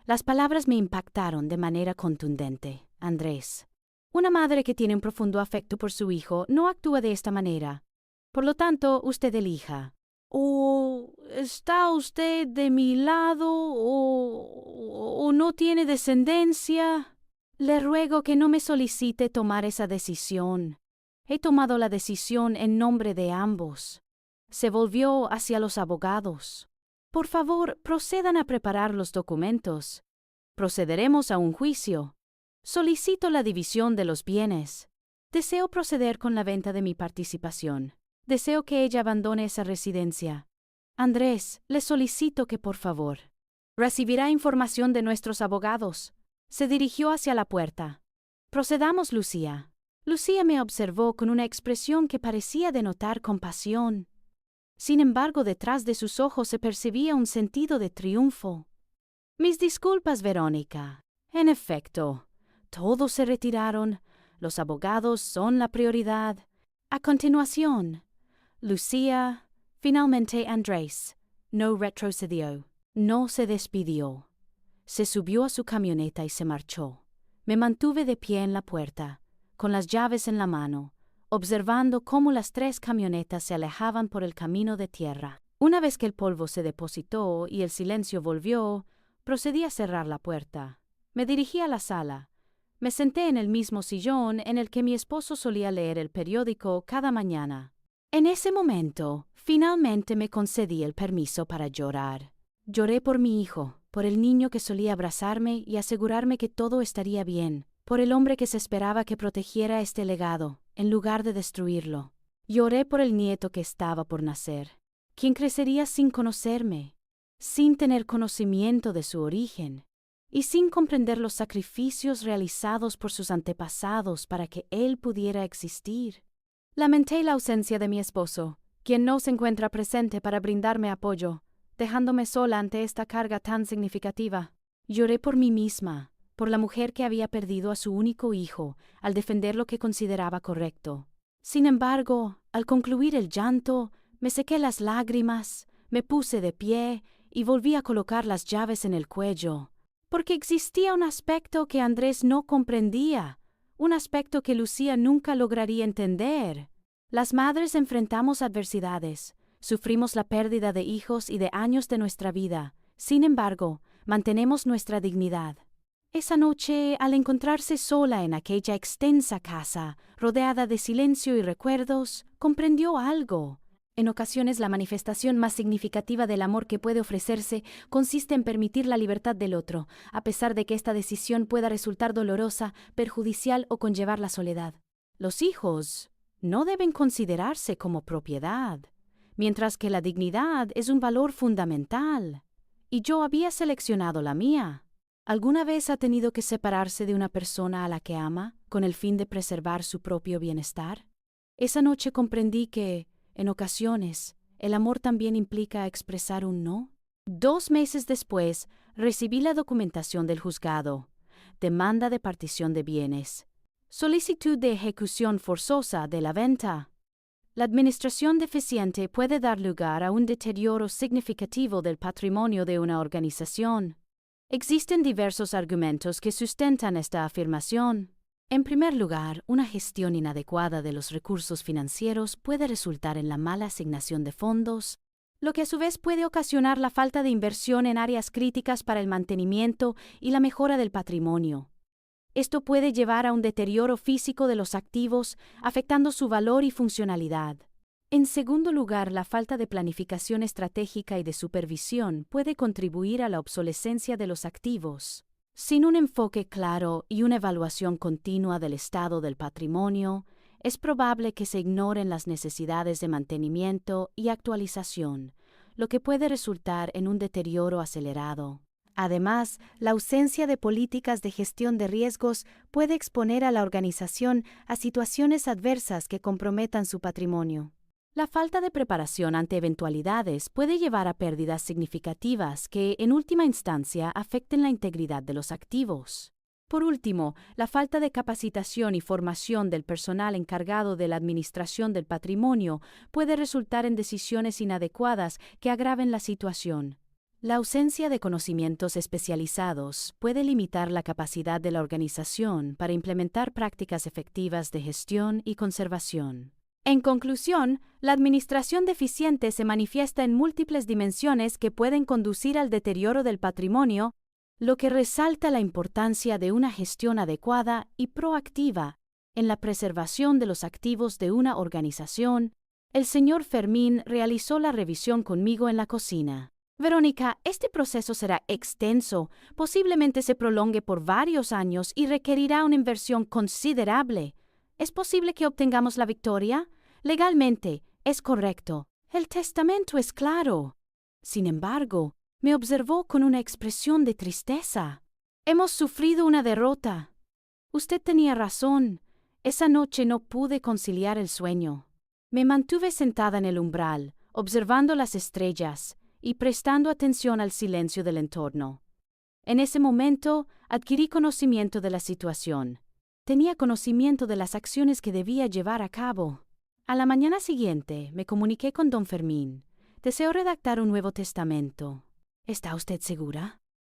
Las palabras me impactaron de manera contundente. Andrés. Una madre que tiene un profundo afecto por su hijo no actúa de esta manera. Por lo tanto, usted elija. O está usted de mi lado o no tiene descendencia. Le ruego que no me solicite tomar esa decisión. He tomado la decisión en nombre de ambos. Se volvió hacia los abogados. Por favor, procedan a preparar los documentos. Procederemos a un juicio. Solicito la división de los bienes. Deseo proceder con la venta de mi participación. Deseo que ella abandone esa residencia. Andrés, le solicito que por favor. Recibirá información de nuestros abogados. Se dirigió hacia la puerta. Procedamos, Lucía. Lucía me observó con una expresión que parecía denotar compasión. Sin embargo, detrás de sus ojos se percibía un sentido de triunfo. Mis disculpas, Verónica. En efecto, todos se retiraron. Los abogados son la prioridad. A continuación, Lucía, finalmente Andrés, no retrocedió, no se despidió. Se subió a su camioneta y se marchó. Me mantuve de pie en la puerta, con las llaves en la mano, observando cómo las 3 camionetas se alejaban por el camino de tierra. Una vez que el polvo se depositó y el silencio volvió, procedí a cerrar la puerta. Me dirigí a la sala. Me senté en el mismo sillón en el que mi esposo solía leer el periódico cada mañana. En ese momento, finalmente me concedí el permiso para llorar. Lloré por mi hijo, por el niño que solía abrazarme y asegurarme que todo estaría bien, por el hombre que se esperaba que protegiera este legado, en lugar de destruirlo. Lloré por el nieto que estaba por nacer, quien crecería sin conocerme, sin tener conocimiento de su origen, y sin comprender los sacrificios realizados por sus antepasados para que él pudiera existir. Lamenté la ausencia de mi esposo, quien no se encuentra presente para brindarme apoyo, dejándome sola ante esta carga tan significativa. Lloré por mí misma, por la mujer que había perdido a su único hijo al defender lo que consideraba correcto. Sin embargo, al concluir el llanto, me sequé las lágrimas, me puse de pie y volví a colocar las llaves en el cuello, porque existía un aspecto que Andrés no comprendía, un aspecto que Lucía nunca lograría entender. Las madres enfrentamos adversidades, sufrimos la pérdida de hijos y de años de nuestra vida. Sin embargo, mantenemos nuestra dignidad. Esa noche, al encontrarse sola en aquella extensa casa, rodeada de silencio y recuerdos, comprendió algo. En ocasiones, la manifestación más significativa del amor que puede ofrecerse consiste en permitir la libertad del otro, a pesar de que esta decisión pueda resultar dolorosa, perjudicial o conllevar la soledad. Los hijos no deben considerarse como propiedad, mientras que la dignidad es un valor fundamental. Y yo había seleccionado la mía. ¿Alguna vez ha tenido que separarse de una persona a la que ama con el fin de preservar su propio bienestar? Esa noche comprendí que, en ocasiones, el amor también implica expresar un no. 2 meses después, recibí la documentación del juzgado, demanda de partición de bienes, solicitud de ejecución forzosa de la venta. La administración deficiente puede dar lugar a un deterioro significativo del patrimonio de una organización. Existen diversos argumentos que sustentan esta afirmación. En primer lugar, una gestión inadecuada de los recursos financieros puede resultar en la mala asignación de fondos, lo que a su vez puede ocasionar la falta de inversión en áreas críticas para el mantenimiento y la mejora del patrimonio. Esto puede llevar a un deterioro físico de los activos, afectando su valor y funcionalidad. En segundo lugar, la falta de planificación estratégica y de supervisión puede contribuir a la obsolescencia de los activos. Sin un enfoque claro y una evaluación continua del estado del patrimonio, es probable que se ignoren las necesidades de mantenimiento y actualización, lo que puede resultar en un deterioro acelerado. Además, la ausencia de políticas de gestión de riesgos puede exponer a la organización a situaciones adversas que comprometan su patrimonio. La falta de preparación ante eventualidades puede llevar a pérdidas significativas que, en última instancia, afecten la integridad de los activos. Por último, la falta de capacitación y formación del personal encargado de la administración del patrimonio puede resultar en decisiones inadecuadas que agraven la situación. La ausencia de conocimientos especializados puede limitar la capacidad de la organización para implementar prácticas efectivas de gestión y conservación. En conclusión, la administración deficiente se manifiesta en múltiples dimensiones que pueden conducir al deterioro del patrimonio, lo que resalta la importancia de una gestión adecuada y proactiva en la preservación de los activos de una organización. El señor Fermín realizó la revisión conmigo en la cocina. Verónica, este proceso será extenso, posiblemente se prolongue por varios años y requerirá una inversión considerable. ¿Es posible que obtengamos la victoria? Legalmente, es correcto. El testamento es claro. Sin embargo, me observó con una expresión de tristeza. Hemos sufrido una derrota. Usted tenía razón. Esa noche no pude conciliar el sueño. Me mantuve sentada en el umbral, observando las estrellas y prestando atención al silencio del entorno. En ese momento adquirí conocimiento de la situación. Tenía conocimiento de las acciones que debía llevar a cabo. A la mañana siguiente me comuniqué con don Fermín. Deseo redactar un nuevo testamento. ¿Está usted segura?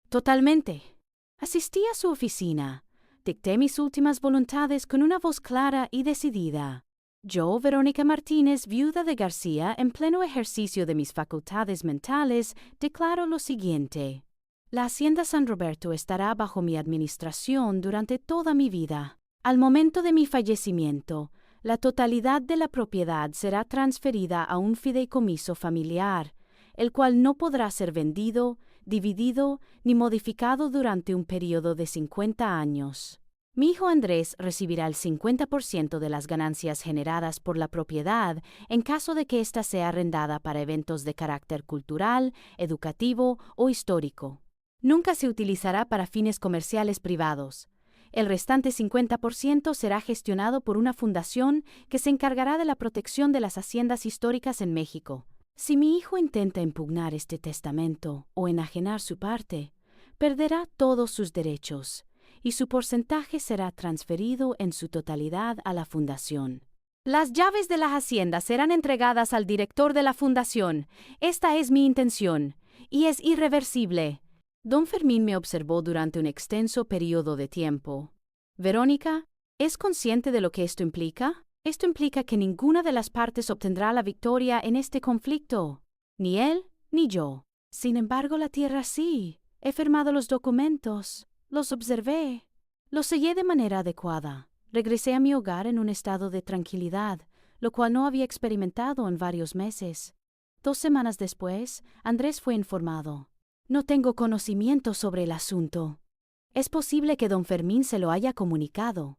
Totalmente. Asistí a su oficina. Dicté mis últimas voluntades con una voz clara y decidida. Yo, Verónica Martínez, viuda de García, en pleno ejercicio de mis facultades mentales, declaro lo siguiente. La Hacienda San Roberto estará bajo mi administración durante toda mi vida. Al momento de mi fallecimiento, la totalidad de la propiedad será transferida a un fideicomiso familiar, el cual no podrá ser vendido, dividido ni modificado durante un periodo de 50 años. Mi hijo Andrés recibirá el 50% de las ganancias generadas por la propiedad en caso de que ésta sea arrendada para eventos de carácter cultural, educativo o histórico. Nunca se utilizará para fines comerciales privados. El restante 50% será gestionado por una fundación que se encargará de la protección de las haciendas históricas en México. Si mi hijo intenta impugnar este testamento o enajenar su parte, perderá todos sus derechos y su porcentaje será transferido en su totalidad a la fundación. Las llaves de la hacienda serán entregadas al director de la fundación. Esta es mi intención, y es irreversible. Don Fermín me observó durante un extenso periodo de tiempo. Verónica, ¿es consciente de lo que esto implica? Esto implica que ninguna de las partes obtendrá la victoria en este conflicto, ni él ni yo. Sin embargo, la tierra sí. He firmado los documentos, los observé, los sellé de manera adecuada. Regresé a mi hogar en un estado de tranquilidad, lo cual no había experimentado en varios meses. 2 semanas después, Andrés fue informado. No tengo conocimiento sobre el asunto. Es posible que don Fermín se lo haya comunicado.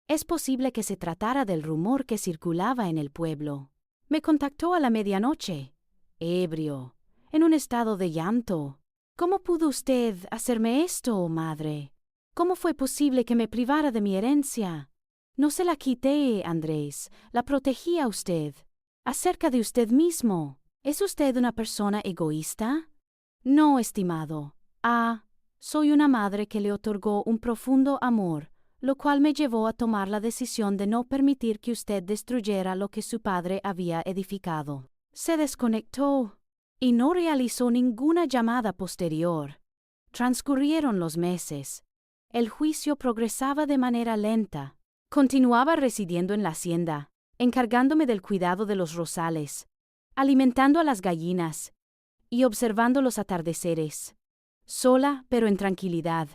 Es posible que se tratara del rumor que circulaba en el pueblo. Me contactó a la medianoche, ebrio, en un estado de llanto. ¿Cómo pudo usted hacerme esto, madre? ¿Cómo fue posible que me privara de mi herencia? No se la quité, Andrés, la protegí a usted. Acerca de usted mismo. ¿Es usted una persona egoísta? No, estimado. Soy una madre que le otorgó un profundo amor, lo cual me llevó a tomar la decisión de no permitir que usted destruyera lo que su padre había edificado. Se desconectó y no realizó ninguna llamada posterior. Transcurrieron los meses. El juicio progresaba de manera lenta. Continuaba residiendo en la hacienda, encargándome del cuidado de los rosales, alimentando a las gallinas y observando los atardeceres, sola pero en tranquilidad,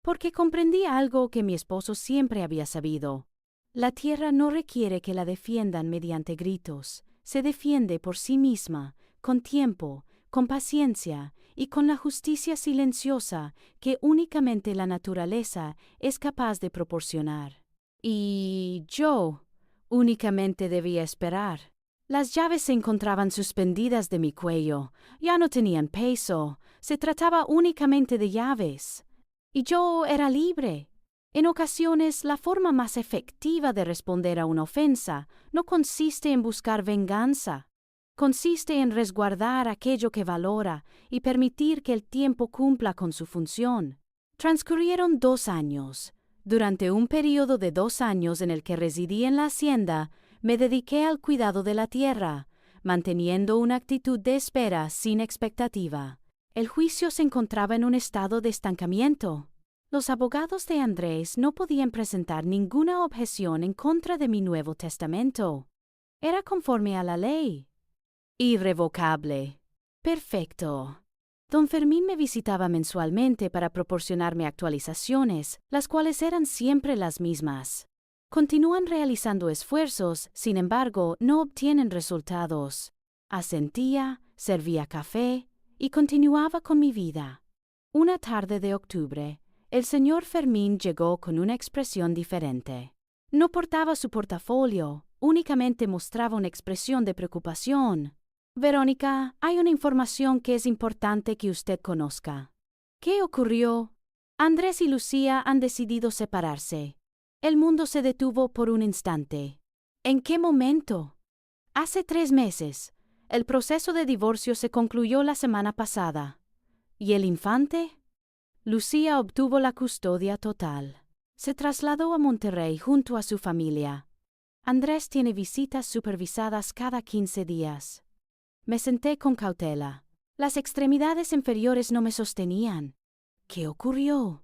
porque comprendí algo que mi esposo siempre había sabido. La tierra no requiere que la defiendan mediante gritos, se defiende por sí misma, con tiempo, con paciencia y con la justicia silenciosa que únicamente la naturaleza es capaz de proporcionar. Y yo únicamente debía esperar. Las llaves se encontraban suspendidas de mi cuello, ya no tenían peso, se trataba únicamente de llaves. Y yo era libre. En ocasiones, la forma más efectiva de responder a una ofensa no consiste en buscar venganza. Consiste en resguardar aquello que valora y permitir que el tiempo cumpla con su función. Transcurrieron 2 años. Durante un período de 2 años en el que residí en la hacienda, me dediqué al cuidado de la tierra, manteniendo una actitud de espera sin expectativa. El juicio se encontraba en un estado de estancamiento. Los abogados de Andrés no podían presentar ninguna objeción en contra de mi Nuevo Testamento. Era conforme a la ley. Irrevocable. Perfecto. Don Fermín me visitaba mensualmente para proporcionarme actualizaciones, las cuales eran siempre las mismas. Continúan realizando esfuerzos, sin embargo, no obtienen resultados. Asentía, servía café y continuaba con mi vida. Una tarde de octubre, el señor Fermín llegó con una expresión diferente. No portaba su portafolio, únicamente mostraba una expresión de preocupación. Verónica, hay una información que es importante que usted conozca. ¿Qué ocurrió? Andrés y Lucía han decidido separarse. El mundo se detuvo por un instante. ¿En qué momento? Hace 3 meses. El proceso de divorcio se concluyó la semana pasada. ¿Y el infante? Lucía obtuvo la custodia total. Se trasladó a Monterrey junto a su familia. Andrés tiene visitas supervisadas cada 15 días. Me senté con cautela. Las extremidades inferiores no me sostenían. ¿Qué ocurrió?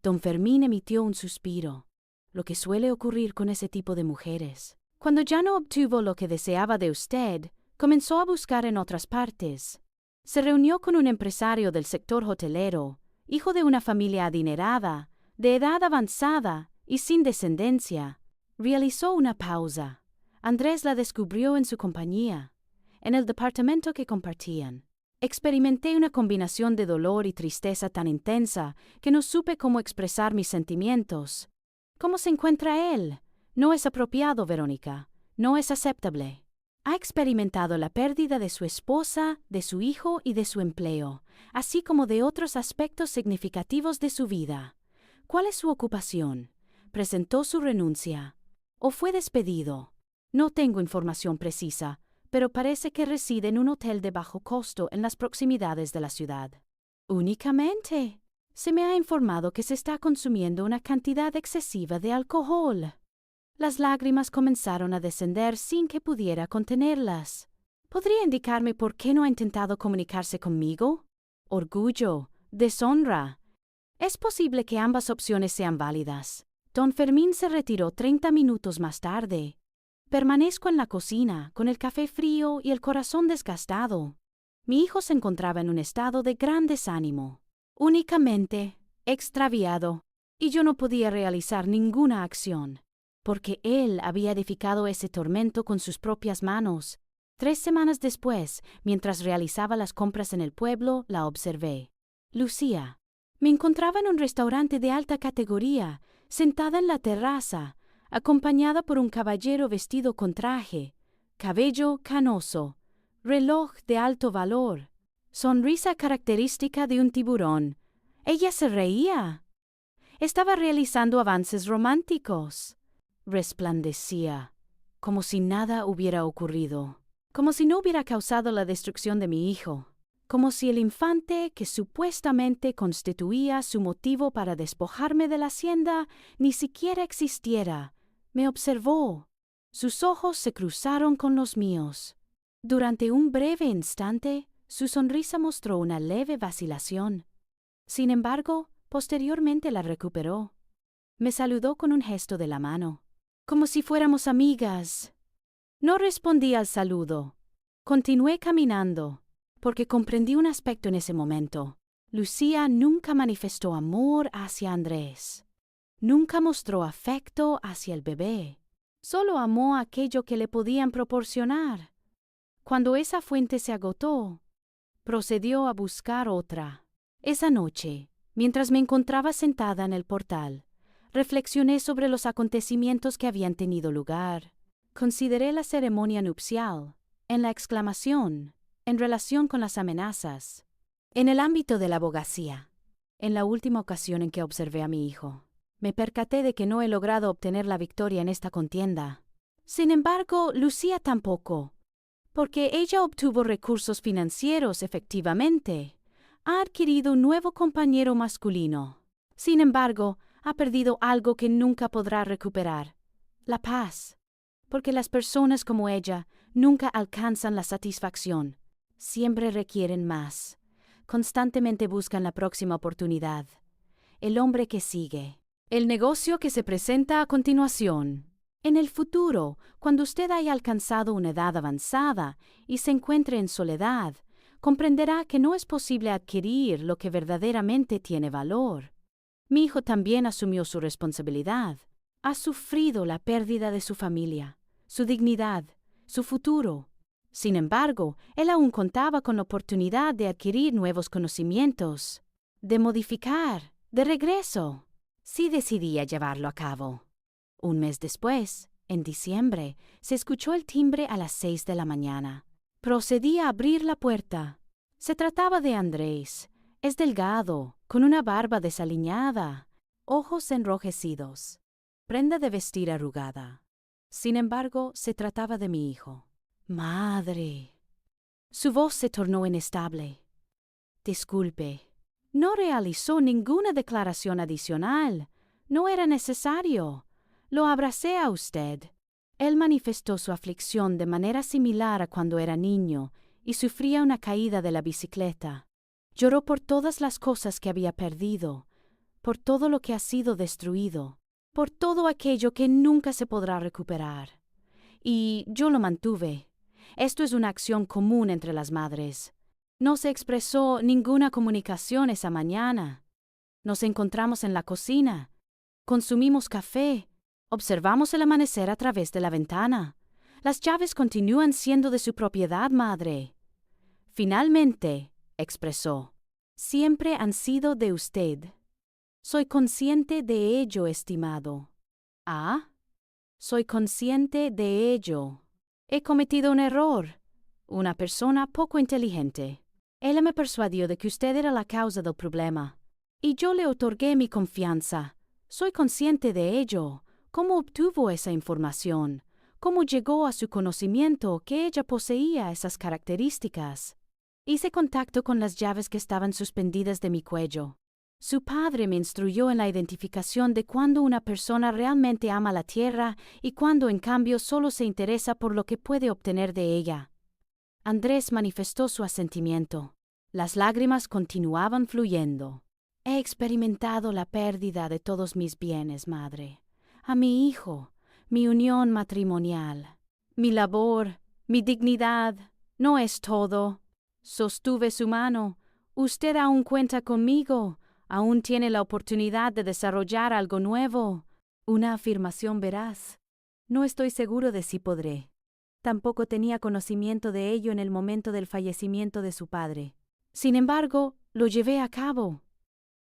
Don Fermín emitió un suspiro. Lo que suele ocurrir con ese tipo de mujeres. Cuando ya no obtuvo lo que deseaba de usted, comenzó a buscar en otras partes. Se reunió con un empresario del sector hotelero, hijo de una familia adinerada, de edad avanzada y sin descendencia. Realizó una pausa. Andrés la descubrió en su compañía, en el departamento que compartían. Experimenté una combinación de dolor y tristeza tan intensa que no supe cómo expresar mis sentimientos. ¿Cómo se encuentra él? No es apropiado, Verónica. No es aceptable. Ha experimentado la pérdida de su esposa, de su hijo y de su empleo, así como de otros aspectos significativos de su vida. ¿Cuál es su ocupación? ¿Presentó su renuncia? ¿O fue despedido? No tengo información precisa, pero parece que reside en un hotel de bajo costo en las proximidades de la ciudad. Únicamente. Se me ha informado que se está consumiendo una cantidad excesiva de alcohol. Las lágrimas comenzaron a descender sin que pudiera contenerlas. ¿Podría indicarme por qué no ha intentado comunicarse conmigo? Orgullo, deshonra. Es posible que ambas opciones sean válidas. Don Fermín se retiró 30 minutos más tarde. Permanezco en la cocina, con el café frío y el corazón desgastado. Mi hijo se encontraba en un estado de gran desánimo, únicamente extraviado, y yo no podía realizar ninguna acción, porque él había edificado ese tormento con sus propias manos. 3 semanas después, mientras realizaba las compras en el pueblo, la observé. Lucía. Me encontraba en un restaurante de alta categoría, sentada en la terraza, acompañada por un caballero vestido con traje, cabello canoso, reloj de alto valor, sonrisa característica de un tiburón. Ella se reía. Estaba realizando avances románticos. Resplandecía, como si nada hubiera ocurrido, como si no hubiera causado la destrucción de mi hijo, como si el infante que supuestamente constituía su motivo para despojarme de la hacienda ni siquiera existiera. Me observó. Sus ojos se cruzaron con los míos. Durante un breve instante, su sonrisa mostró una leve vacilación. Sin embargo, posteriormente la recuperó. Me saludó con un gesto de la mano, como si fuéramos amigas. No respondí al saludo. Continué caminando, porque comprendí un aspecto en ese momento. Lucía nunca manifestó amor hacia Andrés. Nunca mostró afecto hacia el bebé. Solo amó aquello que le podían proporcionar. Cuando esa fuente se agotó, procedió a buscar otra. Esa noche, mientras me encontraba sentada en el portal, reflexioné sobre los acontecimientos que habían tenido lugar. Consideré la ceremonia nupcial, en la exclamación, en relación con las amenazas, en el ámbito de la abogacía, en la última ocasión en que observé a mi hijo. Me percaté de que no he logrado obtener la victoria en esta contienda. Sin embargo, Lucía tampoco, porque ella obtuvo recursos financieros efectivamente. Ha adquirido un nuevo compañero masculino. Sin embargo, Ha perdido algo que nunca podrá recuperar: la paz. Porque las personas como ella nunca alcanzan la satisfacción. Siempre requieren más. Constantemente buscan la próxima oportunidad. El hombre que sigue. El negocio que se presenta a continuación. En el futuro, cuando usted haya alcanzado una edad avanzada y se encuentre en soledad, comprenderá que no es posible adquirir lo que verdaderamente tiene valor. Mi hijo también asumió su responsabilidad. Ha sufrido la pérdida de su familia, su dignidad, su futuro. Sin embargo, él aún contaba con la oportunidad de adquirir nuevos conocimientos, de modificar, de regreso, si decidía llevarlo a cabo. Un mes después, en diciembre, se escuchó el timbre a las 6 de la mañana. Procedí a abrir la puerta. Se trataba de Andrés. Es delgado, con una barba desaliñada, ojos enrojecidos, prenda de vestir arrugada. Sin embargo, se trataba de mi hijo. ¡Madre! Su voz se tornó inestable. Disculpe. No realizó ninguna declaración adicional. No era necesario. Lo abracé a usted. Él manifestó su aflicción de manera similar a cuando era niño y sufría una caída de la bicicleta. Lloró por todas las cosas que había perdido, por todo lo que ha sido destruido, por todo aquello que nunca se podrá recuperar. Y yo lo mantuve. Esto es una acción común entre las madres. No se expresó ninguna comunicación esa mañana. Nos encontramos en la cocina. Consumimos café. Observamos el amanecer a través de la ventana. Las llaves continúan siendo de su propiedad, madre. Finalmente, expresó, siempre han sido de usted. Soy consciente de ello, estimado. ¿Ah? Soy consciente de ello. He cometido un error. Una persona poco inteligente. Ella me persuadió de que usted era la causa del problema. Y yo le otorgué mi confianza. Soy consciente de ello. ¿Cómo obtuvo esa información? ¿Cómo llegó a su conocimiento que ella poseía esas características? Hice contacto con las llaves que estaban suspendidas de mi cuello. Su padre me instruyó en la identificación de cuándo una persona realmente ama la tierra y cuándo en cambio solo se interesa por lo que puede obtener de ella. Andrés manifestó su asentimiento. Las lágrimas continuaban fluyendo. He experimentado la pérdida de todos mis bienes, madre. A mi hijo, mi unión matrimonial, mi labor, mi dignidad. No es todo. Sostuve su mano. Usted aún cuenta conmigo. Aún tiene la oportunidad de desarrollar algo nuevo. Una afirmación veraz. No estoy seguro de si podré. Tampoco tenía conocimiento de ello en el momento del fallecimiento de su padre. Sin embargo, lo llevé a cabo.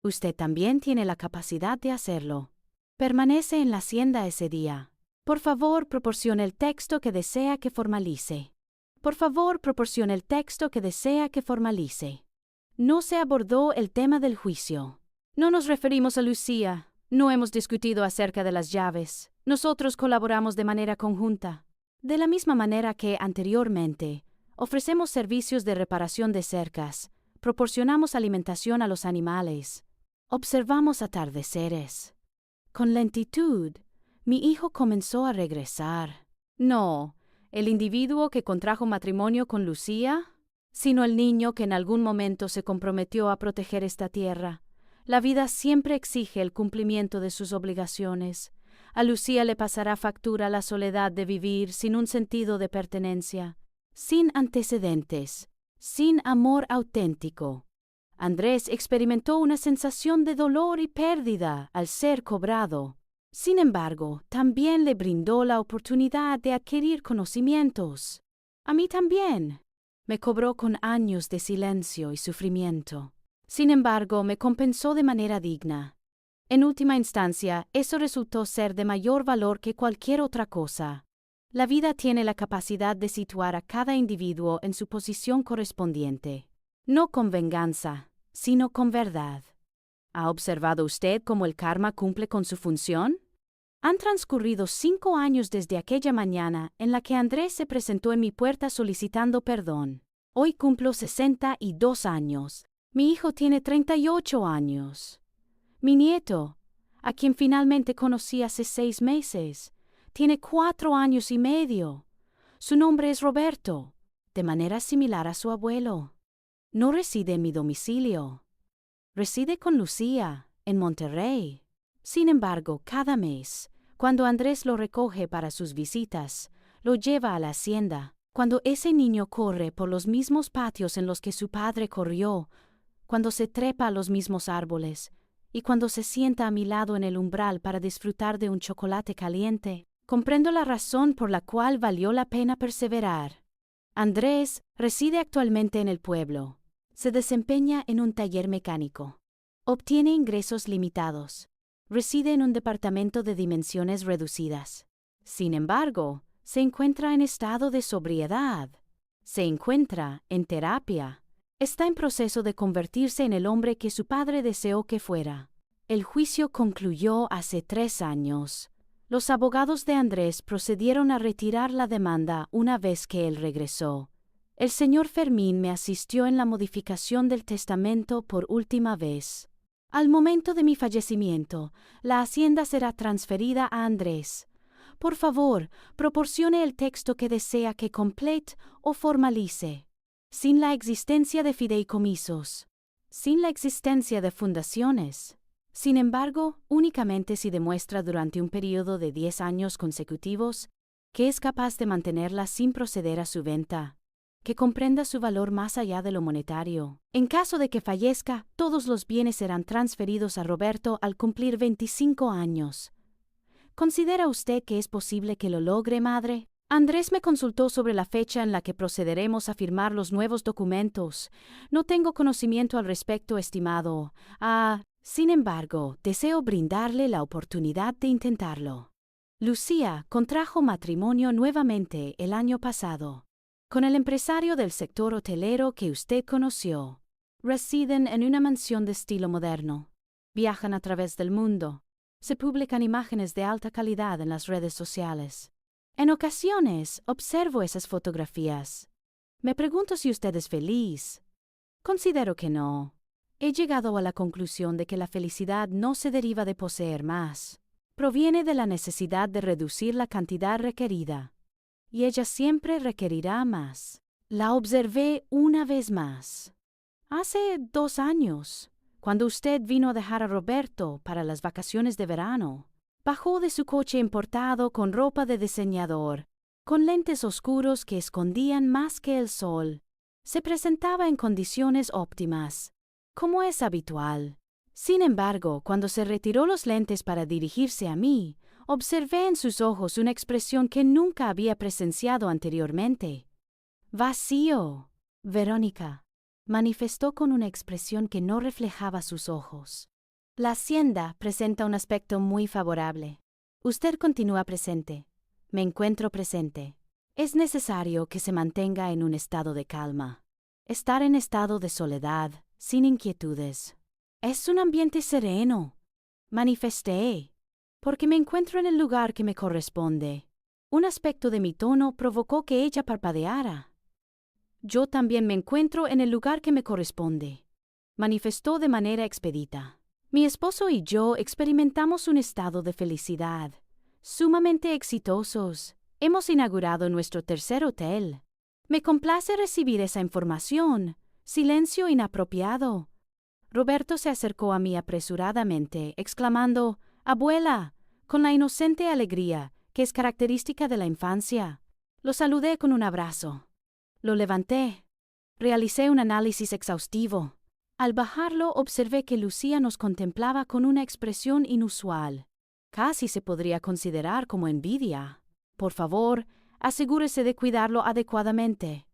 Usted también tiene la capacidad de hacerlo. Permanece en la hacienda ese día. Por favor, proporcione el texto que desea que formalice. Por favor, proporcione el texto que desea que formalice. No se abordó el tema del juicio. No nos referimos a Lucía. No hemos discutido acerca de las llaves. Nosotros colaboramos de manera conjunta. De la misma manera que anteriormente, ofrecemos servicios de reparación de cercas, proporcionamos alimentación a los animales, observamos atardeceres. Con lentitud, mi hijo comenzó a regresar. No, el individuo que contrajo matrimonio con Lucía, sino el niño que en algún momento se comprometió a proteger esta tierra. La vida siempre exige el cumplimiento de sus obligaciones. A Lucía le pasará factura la soledad de vivir sin un sentido de pertenencia, sin antecedentes, sin amor auténtico. Andrés experimentó una sensación de dolor y pérdida al ser cobrado. Sin embargo, también le brindó la oportunidad de adquirir conocimientos. A mí también. Me cobró con años de silencio y sufrimiento. Sin embargo, me compensó de manera digna. En última instancia, eso resultó ser de mayor valor que cualquier otra cosa. La vida tiene la capacidad de situar a cada individuo en su posición correspondiente. No con venganza, sino con verdad. ¿Ha observado usted cómo el karma cumple con su función? Han transcurrido 5 años desde aquella mañana en la que Andrés se presentó en mi puerta solicitando perdón. Hoy cumplo 62 años. Mi hijo tiene 38 años. Mi nieto, a quien finalmente conocí hace 6 meses. Tiene 4 años y medio. Su nombre es Roberto, de manera similar a su abuelo. No reside en mi domicilio. Reside con Lucía, en Monterrey. Sin embargo, cada mes, cuando Andrés lo recoge para sus visitas, lo lleva a la hacienda. Cuando ese niño corre por los mismos patios en los que su padre corrió, cuando se trepa a los mismos árboles, y cuando se sienta a mi lado en el umbral para disfrutar de un chocolate caliente, comprendo la razón por la cual valió la pena perseverar. Andrés reside actualmente en el pueblo. Se desempeña en un taller mecánico. Obtiene ingresos limitados. Reside en un departamento de dimensiones reducidas. Sin embargo, se encuentra en estado de sobriedad. Se encuentra en terapia. Está en proceso de convertirse en el hombre que su padre deseó que fuera. El juicio concluyó hace 3 años. Los abogados de Andrés procedieron a retirar la demanda una vez que él regresó. El señor Fermín me asistió en la modificación del testamento por última vez. Al momento de mi fallecimiento, la hacienda será transferida a Andrés. Por favor, proporcione el texto que desea que complete o formalice. Sin la existencia de fideicomisos. Sin la existencia de fundaciones. Sin embargo, únicamente si demuestra durante un periodo de 10 años consecutivos que es capaz de mantenerla sin proceder a su venta, que comprenda su valor más allá de lo monetario. En caso de que fallezca, todos los bienes serán transferidos a Roberto al cumplir 25 años. ¿Considera usted que es posible que lo logre, madre? Andrés me consultó sobre la fecha en la que procederemos a firmar los nuevos documentos. No tengo conocimiento al respecto, estimado. Sin embargo, deseo brindarle la oportunidad de intentarlo. Lucía contrajo matrimonio nuevamente el año pasado, con el empresario del sector hotelero que usted conoció. Residen en una mansión de estilo moderno. Viajan a través del mundo. Se publican imágenes de alta calidad en las redes sociales. En ocasiones observo esas fotografías. Me pregunto si usted es feliz. Considero que no. He llegado a la conclusión de que la felicidad no se deriva de poseer más. Proviene de la necesidad de reducir la cantidad requerida. Y ella siempre requerirá más. La observé una vez más. Hace 2 años, cuando usted vino a dejar a Roberto para las vacaciones de verano, bajó de su coche importado con ropa de diseñador, con lentes oscuros que escondían más que el sol. Se presentaba en condiciones óptimas, como es habitual. Sin embargo, cuando se retiró los lentes para dirigirse a mí, observé en sus ojos una expresión que nunca había presenciado anteriormente. Vacío. Verónica manifestó con una expresión que no reflejaba sus ojos. La hacienda presenta un aspecto muy favorable. Usted continúa presente. Me encuentro presente. Es necesario que se mantenga en un estado de calma. Estar en estado de soledad, sin inquietudes. Es un ambiente sereno. Manifesté. Porque me encuentro en el lugar que me corresponde. Un aspecto de mi tono provocó que ella parpadeara. Yo también me encuentro en el lugar que me corresponde. Manifestó de manera expedita. Mi esposo y yo experimentamos un estado de felicidad. Sumamente exitosos. Hemos inaugurado nuestro 3er hotel. Me complace recibir esa información. Silencio inapropiado. Roberto se acercó a mí apresuradamente, exclamando, «Abuela», con la inocente alegría que es característica de la infancia. Lo saludé con un abrazo. Lo levanté. Realicé un análisis exhaustivo. Al bajarlo observé que Lucía nos contemplaba con una expresión inusual. Casi se podría considerar como envidia. «Por favor, asegúrese de cuidarlo adecuadamente»,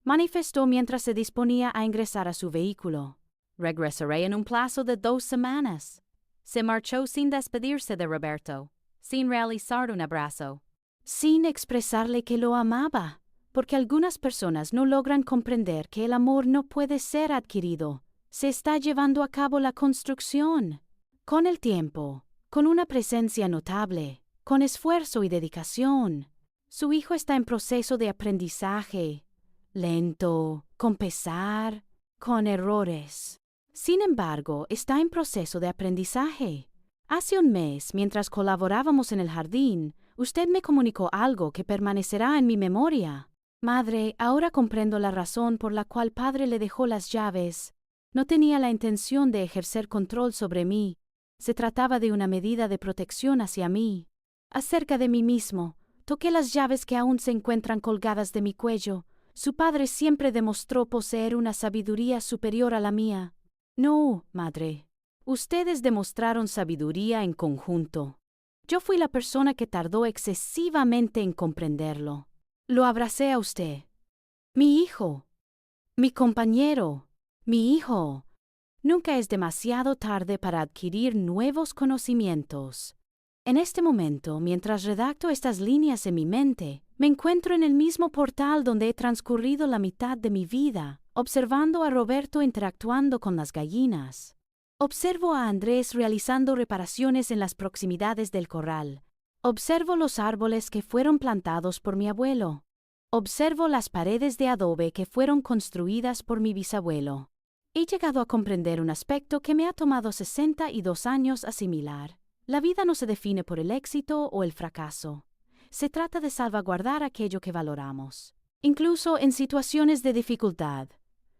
manifestó mientras se disponía a ingresar a su vehículo. «Regresaré en un plazo de 2 semanas». Se marchó sin despedirse de Roberto, sin realizar un abrazo, sin expresarle que lo amaba, porque algunas personas no logran comprender que el amor no puede ser adquirido. Se está llevando a cabo la construcción. Con el tiempo, con una presencia notable, con esfuerzo y dedicación. Su hijo está en proceso de aprendizaje, lento, con pesar, con errores. Sin embargo, está en proceso de aprendizaje. Hace un mes, mientras colaborábamos en el jardín, usted me comunicó algo que permanecerá en mi memoria. Madre, ahora comprendo la razón por la cual padre le dejó las llaves. No tenía la intención de ejercer control sobre mí. Se trataba de una medida de protección hacia mí. Acerca de mí mismo, toqué las llaves que aún se encuentran colgadas de mi cuello. Su padre siempre demostró poseer una sabiduría superior a la mía. No, madre. Ustedes demostraron sabiduría en conjunto. Yo fui la persona que tardó excesivamente en comprenderlo. Lo abracé a usted. Mi hijo. Mi compañero. Mi hijo. Nunca es demasiado tarde para adquirir nuevos conocimientos. En este momento, mientras redacto estas líneas en mi mente, me encuentro en el mismo portal donde he transcurrido la mitad de mi vida, observando a Roberto interactuando con las gallinas. Observo a Andrés realizando reparaciones en las proximidades del corral. Observo los árboles que fueron plantados por mi abuelo. Observo las paredes de adobe que fueron construidas por mi bisabuelo. He llegado a comprender un aspecto que me ha tomado 62 años asimilar. La vida no se define por el éxito o el fracaso. Se trata de salvaguardar aquello que valoramos, incluso en situaciones de dificultad.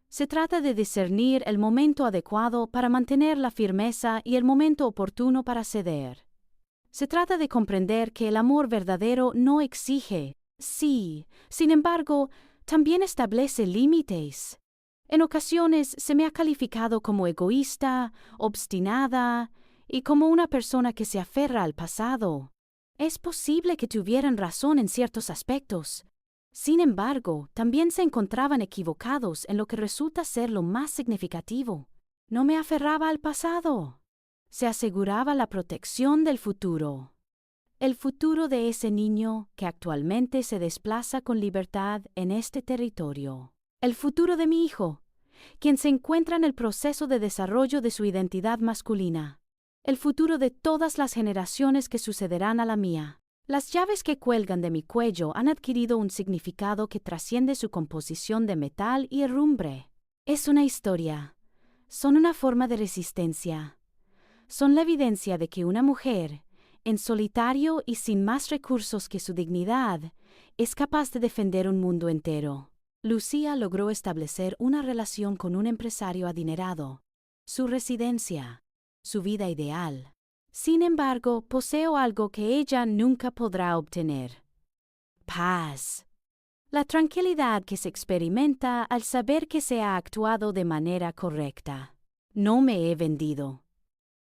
Se trata de discernir el momento adecuado para mantener la firmeza y el momento oportuno para ceder. Se trata de comprender que el amor verdadero no exige, sí, sin embargo, también establece límites. En ocasiones se me ha calificado como egoísta, obstinada y como una persona que se aferra al pasado. Es posible que tuvieran razón en ciertos aspectos. Sin embargo, también se encontraban equivocados en lo que resulta ser lo más significativo. No me aferraba al pasado. Se aseguraba la protección del futuro. El futuro de ese niño que actualmente se desplaza con libertad en este territorio. El futuro de mi hijo, quien se encuentra en el proceso de desarrollo de su identidad masculina. El futuro de todas las generaciones que sucederán a la mía. Las llaves que cuelgan de mi cuello han adquirido un significado que trasciende su composición de metal y herrumbre. Es una historia. Son una forma de resistencia. Son la evidencia de que una mujer, en solitario y sin más recursos que su dignidad, es capaz de defender un mundo entero. Lucía logró establecer una relación con un empresario adinerado. Su residencia. Su vida ideal. Sin embargo, poseo algo que ella nunca podrá obtener. Paz. La tranquilidad que se experimenta al saber que se ha actuado de manera correcta. No me he vendido.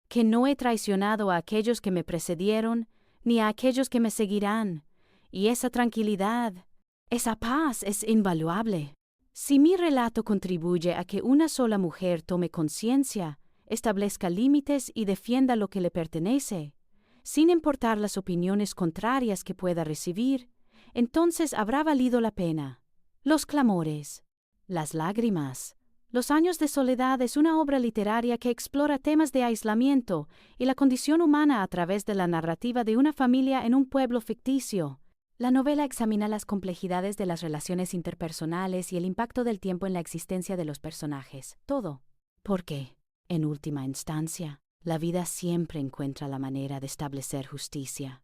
Que no he traicionado a aquellos que me precedieron, ni a aquellos que me seguirán. Y esa tranquilidad, esa paz es invaluable. Si mi relato contribuye a que una sola mujer tome conciencia, establezca límites y defienda lo que le pertenece, sin importar las opiniones contrarias que pueda recibir, entonces habrá valido la pena. Los clamores, las lágrimas, los años de soledad es una obra literaria que explora temas de aislamiento y la condición humana a través de la narrativa de una familia en un pueblo ficticio. La novela examina las complejidades de las relaciones interpersonales y el impacto del tiempo en la existencia de los personajes. Todo. ¿Por qué? En última instancia, la vida siempre encuentra la manera de establecer justicia,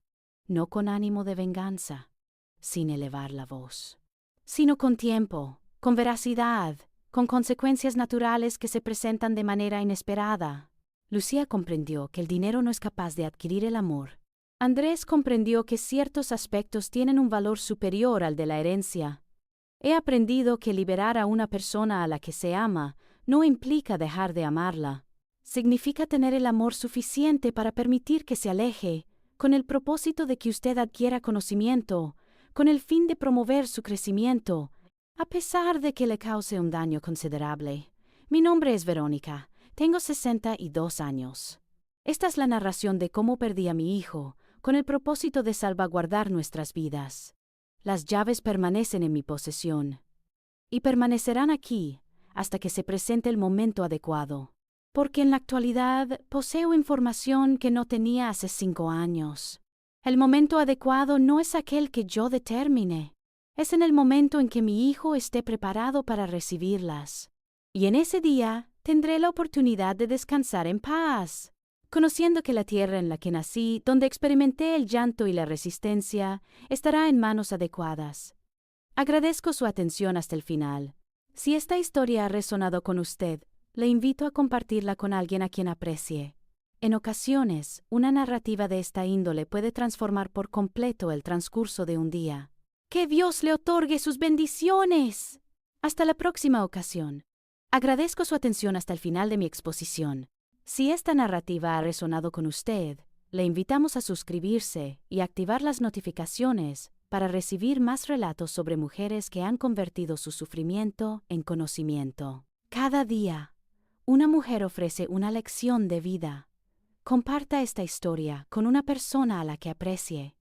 no con ánimo de venganza, sin elevar la voz, sino con tiempo, con veracidad, con consecuencias naturales que se presentan de manera inesperada. Lucía comprendió que el dinero no es capaz de adquirir el amor. Andrés comprendió que ciertos aspectos tienen un valor superior al de la herencia. He aprendido que liberar a una persona a la que se ama no implica dejar de amarla. Significa tener el amor suficiente para permitir que se aleje, con el propósito de que usted adquiera conocimiento, con el fin de promover su crecimiento, a pesar de que le cause un daño considerable. Mi nombre es Verónica. Tengo 62 años. Esta es la narración de cómo perdí a mi hijo, con el propósito de salvaguardar nuestras vidas. Las llaves permanecen en mi posesión. Y permanecerán aquí, hasta que se presente el momento adecuado. Porque en la actualidad poseo información que no tenía hace 5 años. El momento adecuado no es aquel que yo determine. Es en el momento en que mi hijo esté preparado para recibirlas. Y en ese día tendré la oportunidad de descansar en paz. conociendo que la tierra en la que nací, donde experimenté el llanto y la resistencia, estará en manos adecuadas. Agradezco su atención hasta el final. Si esta historia ha resonado con usted, le invito a compartirla con alguien a quien aprecie. En ocasiones, una narrativa de esta índole puede transformar por completo el transcurso de un día. ¡Que Dios le otorgue sus bendiciones! Hasta la próxima ocasión. Agradezco su atención hasta el final de mi exposición. Si esta narrativa ha resonado con usted, le invitamos a suscribirse y activar las notificaciones para recibir más relatos sobre mujeres que han convertido su sufrimiento en conocimiento. Cada día, una mujer ofrece una lección de vida. Comparta esta historia con una persona a la que aprecie.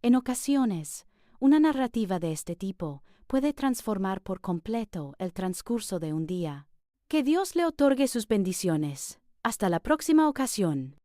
En ocasiones, una narrativa de este tipo puede transformar por completo el transcurso de un día. Que Dios le otorgue sus bendiciones. Hasta la próxima ocasión.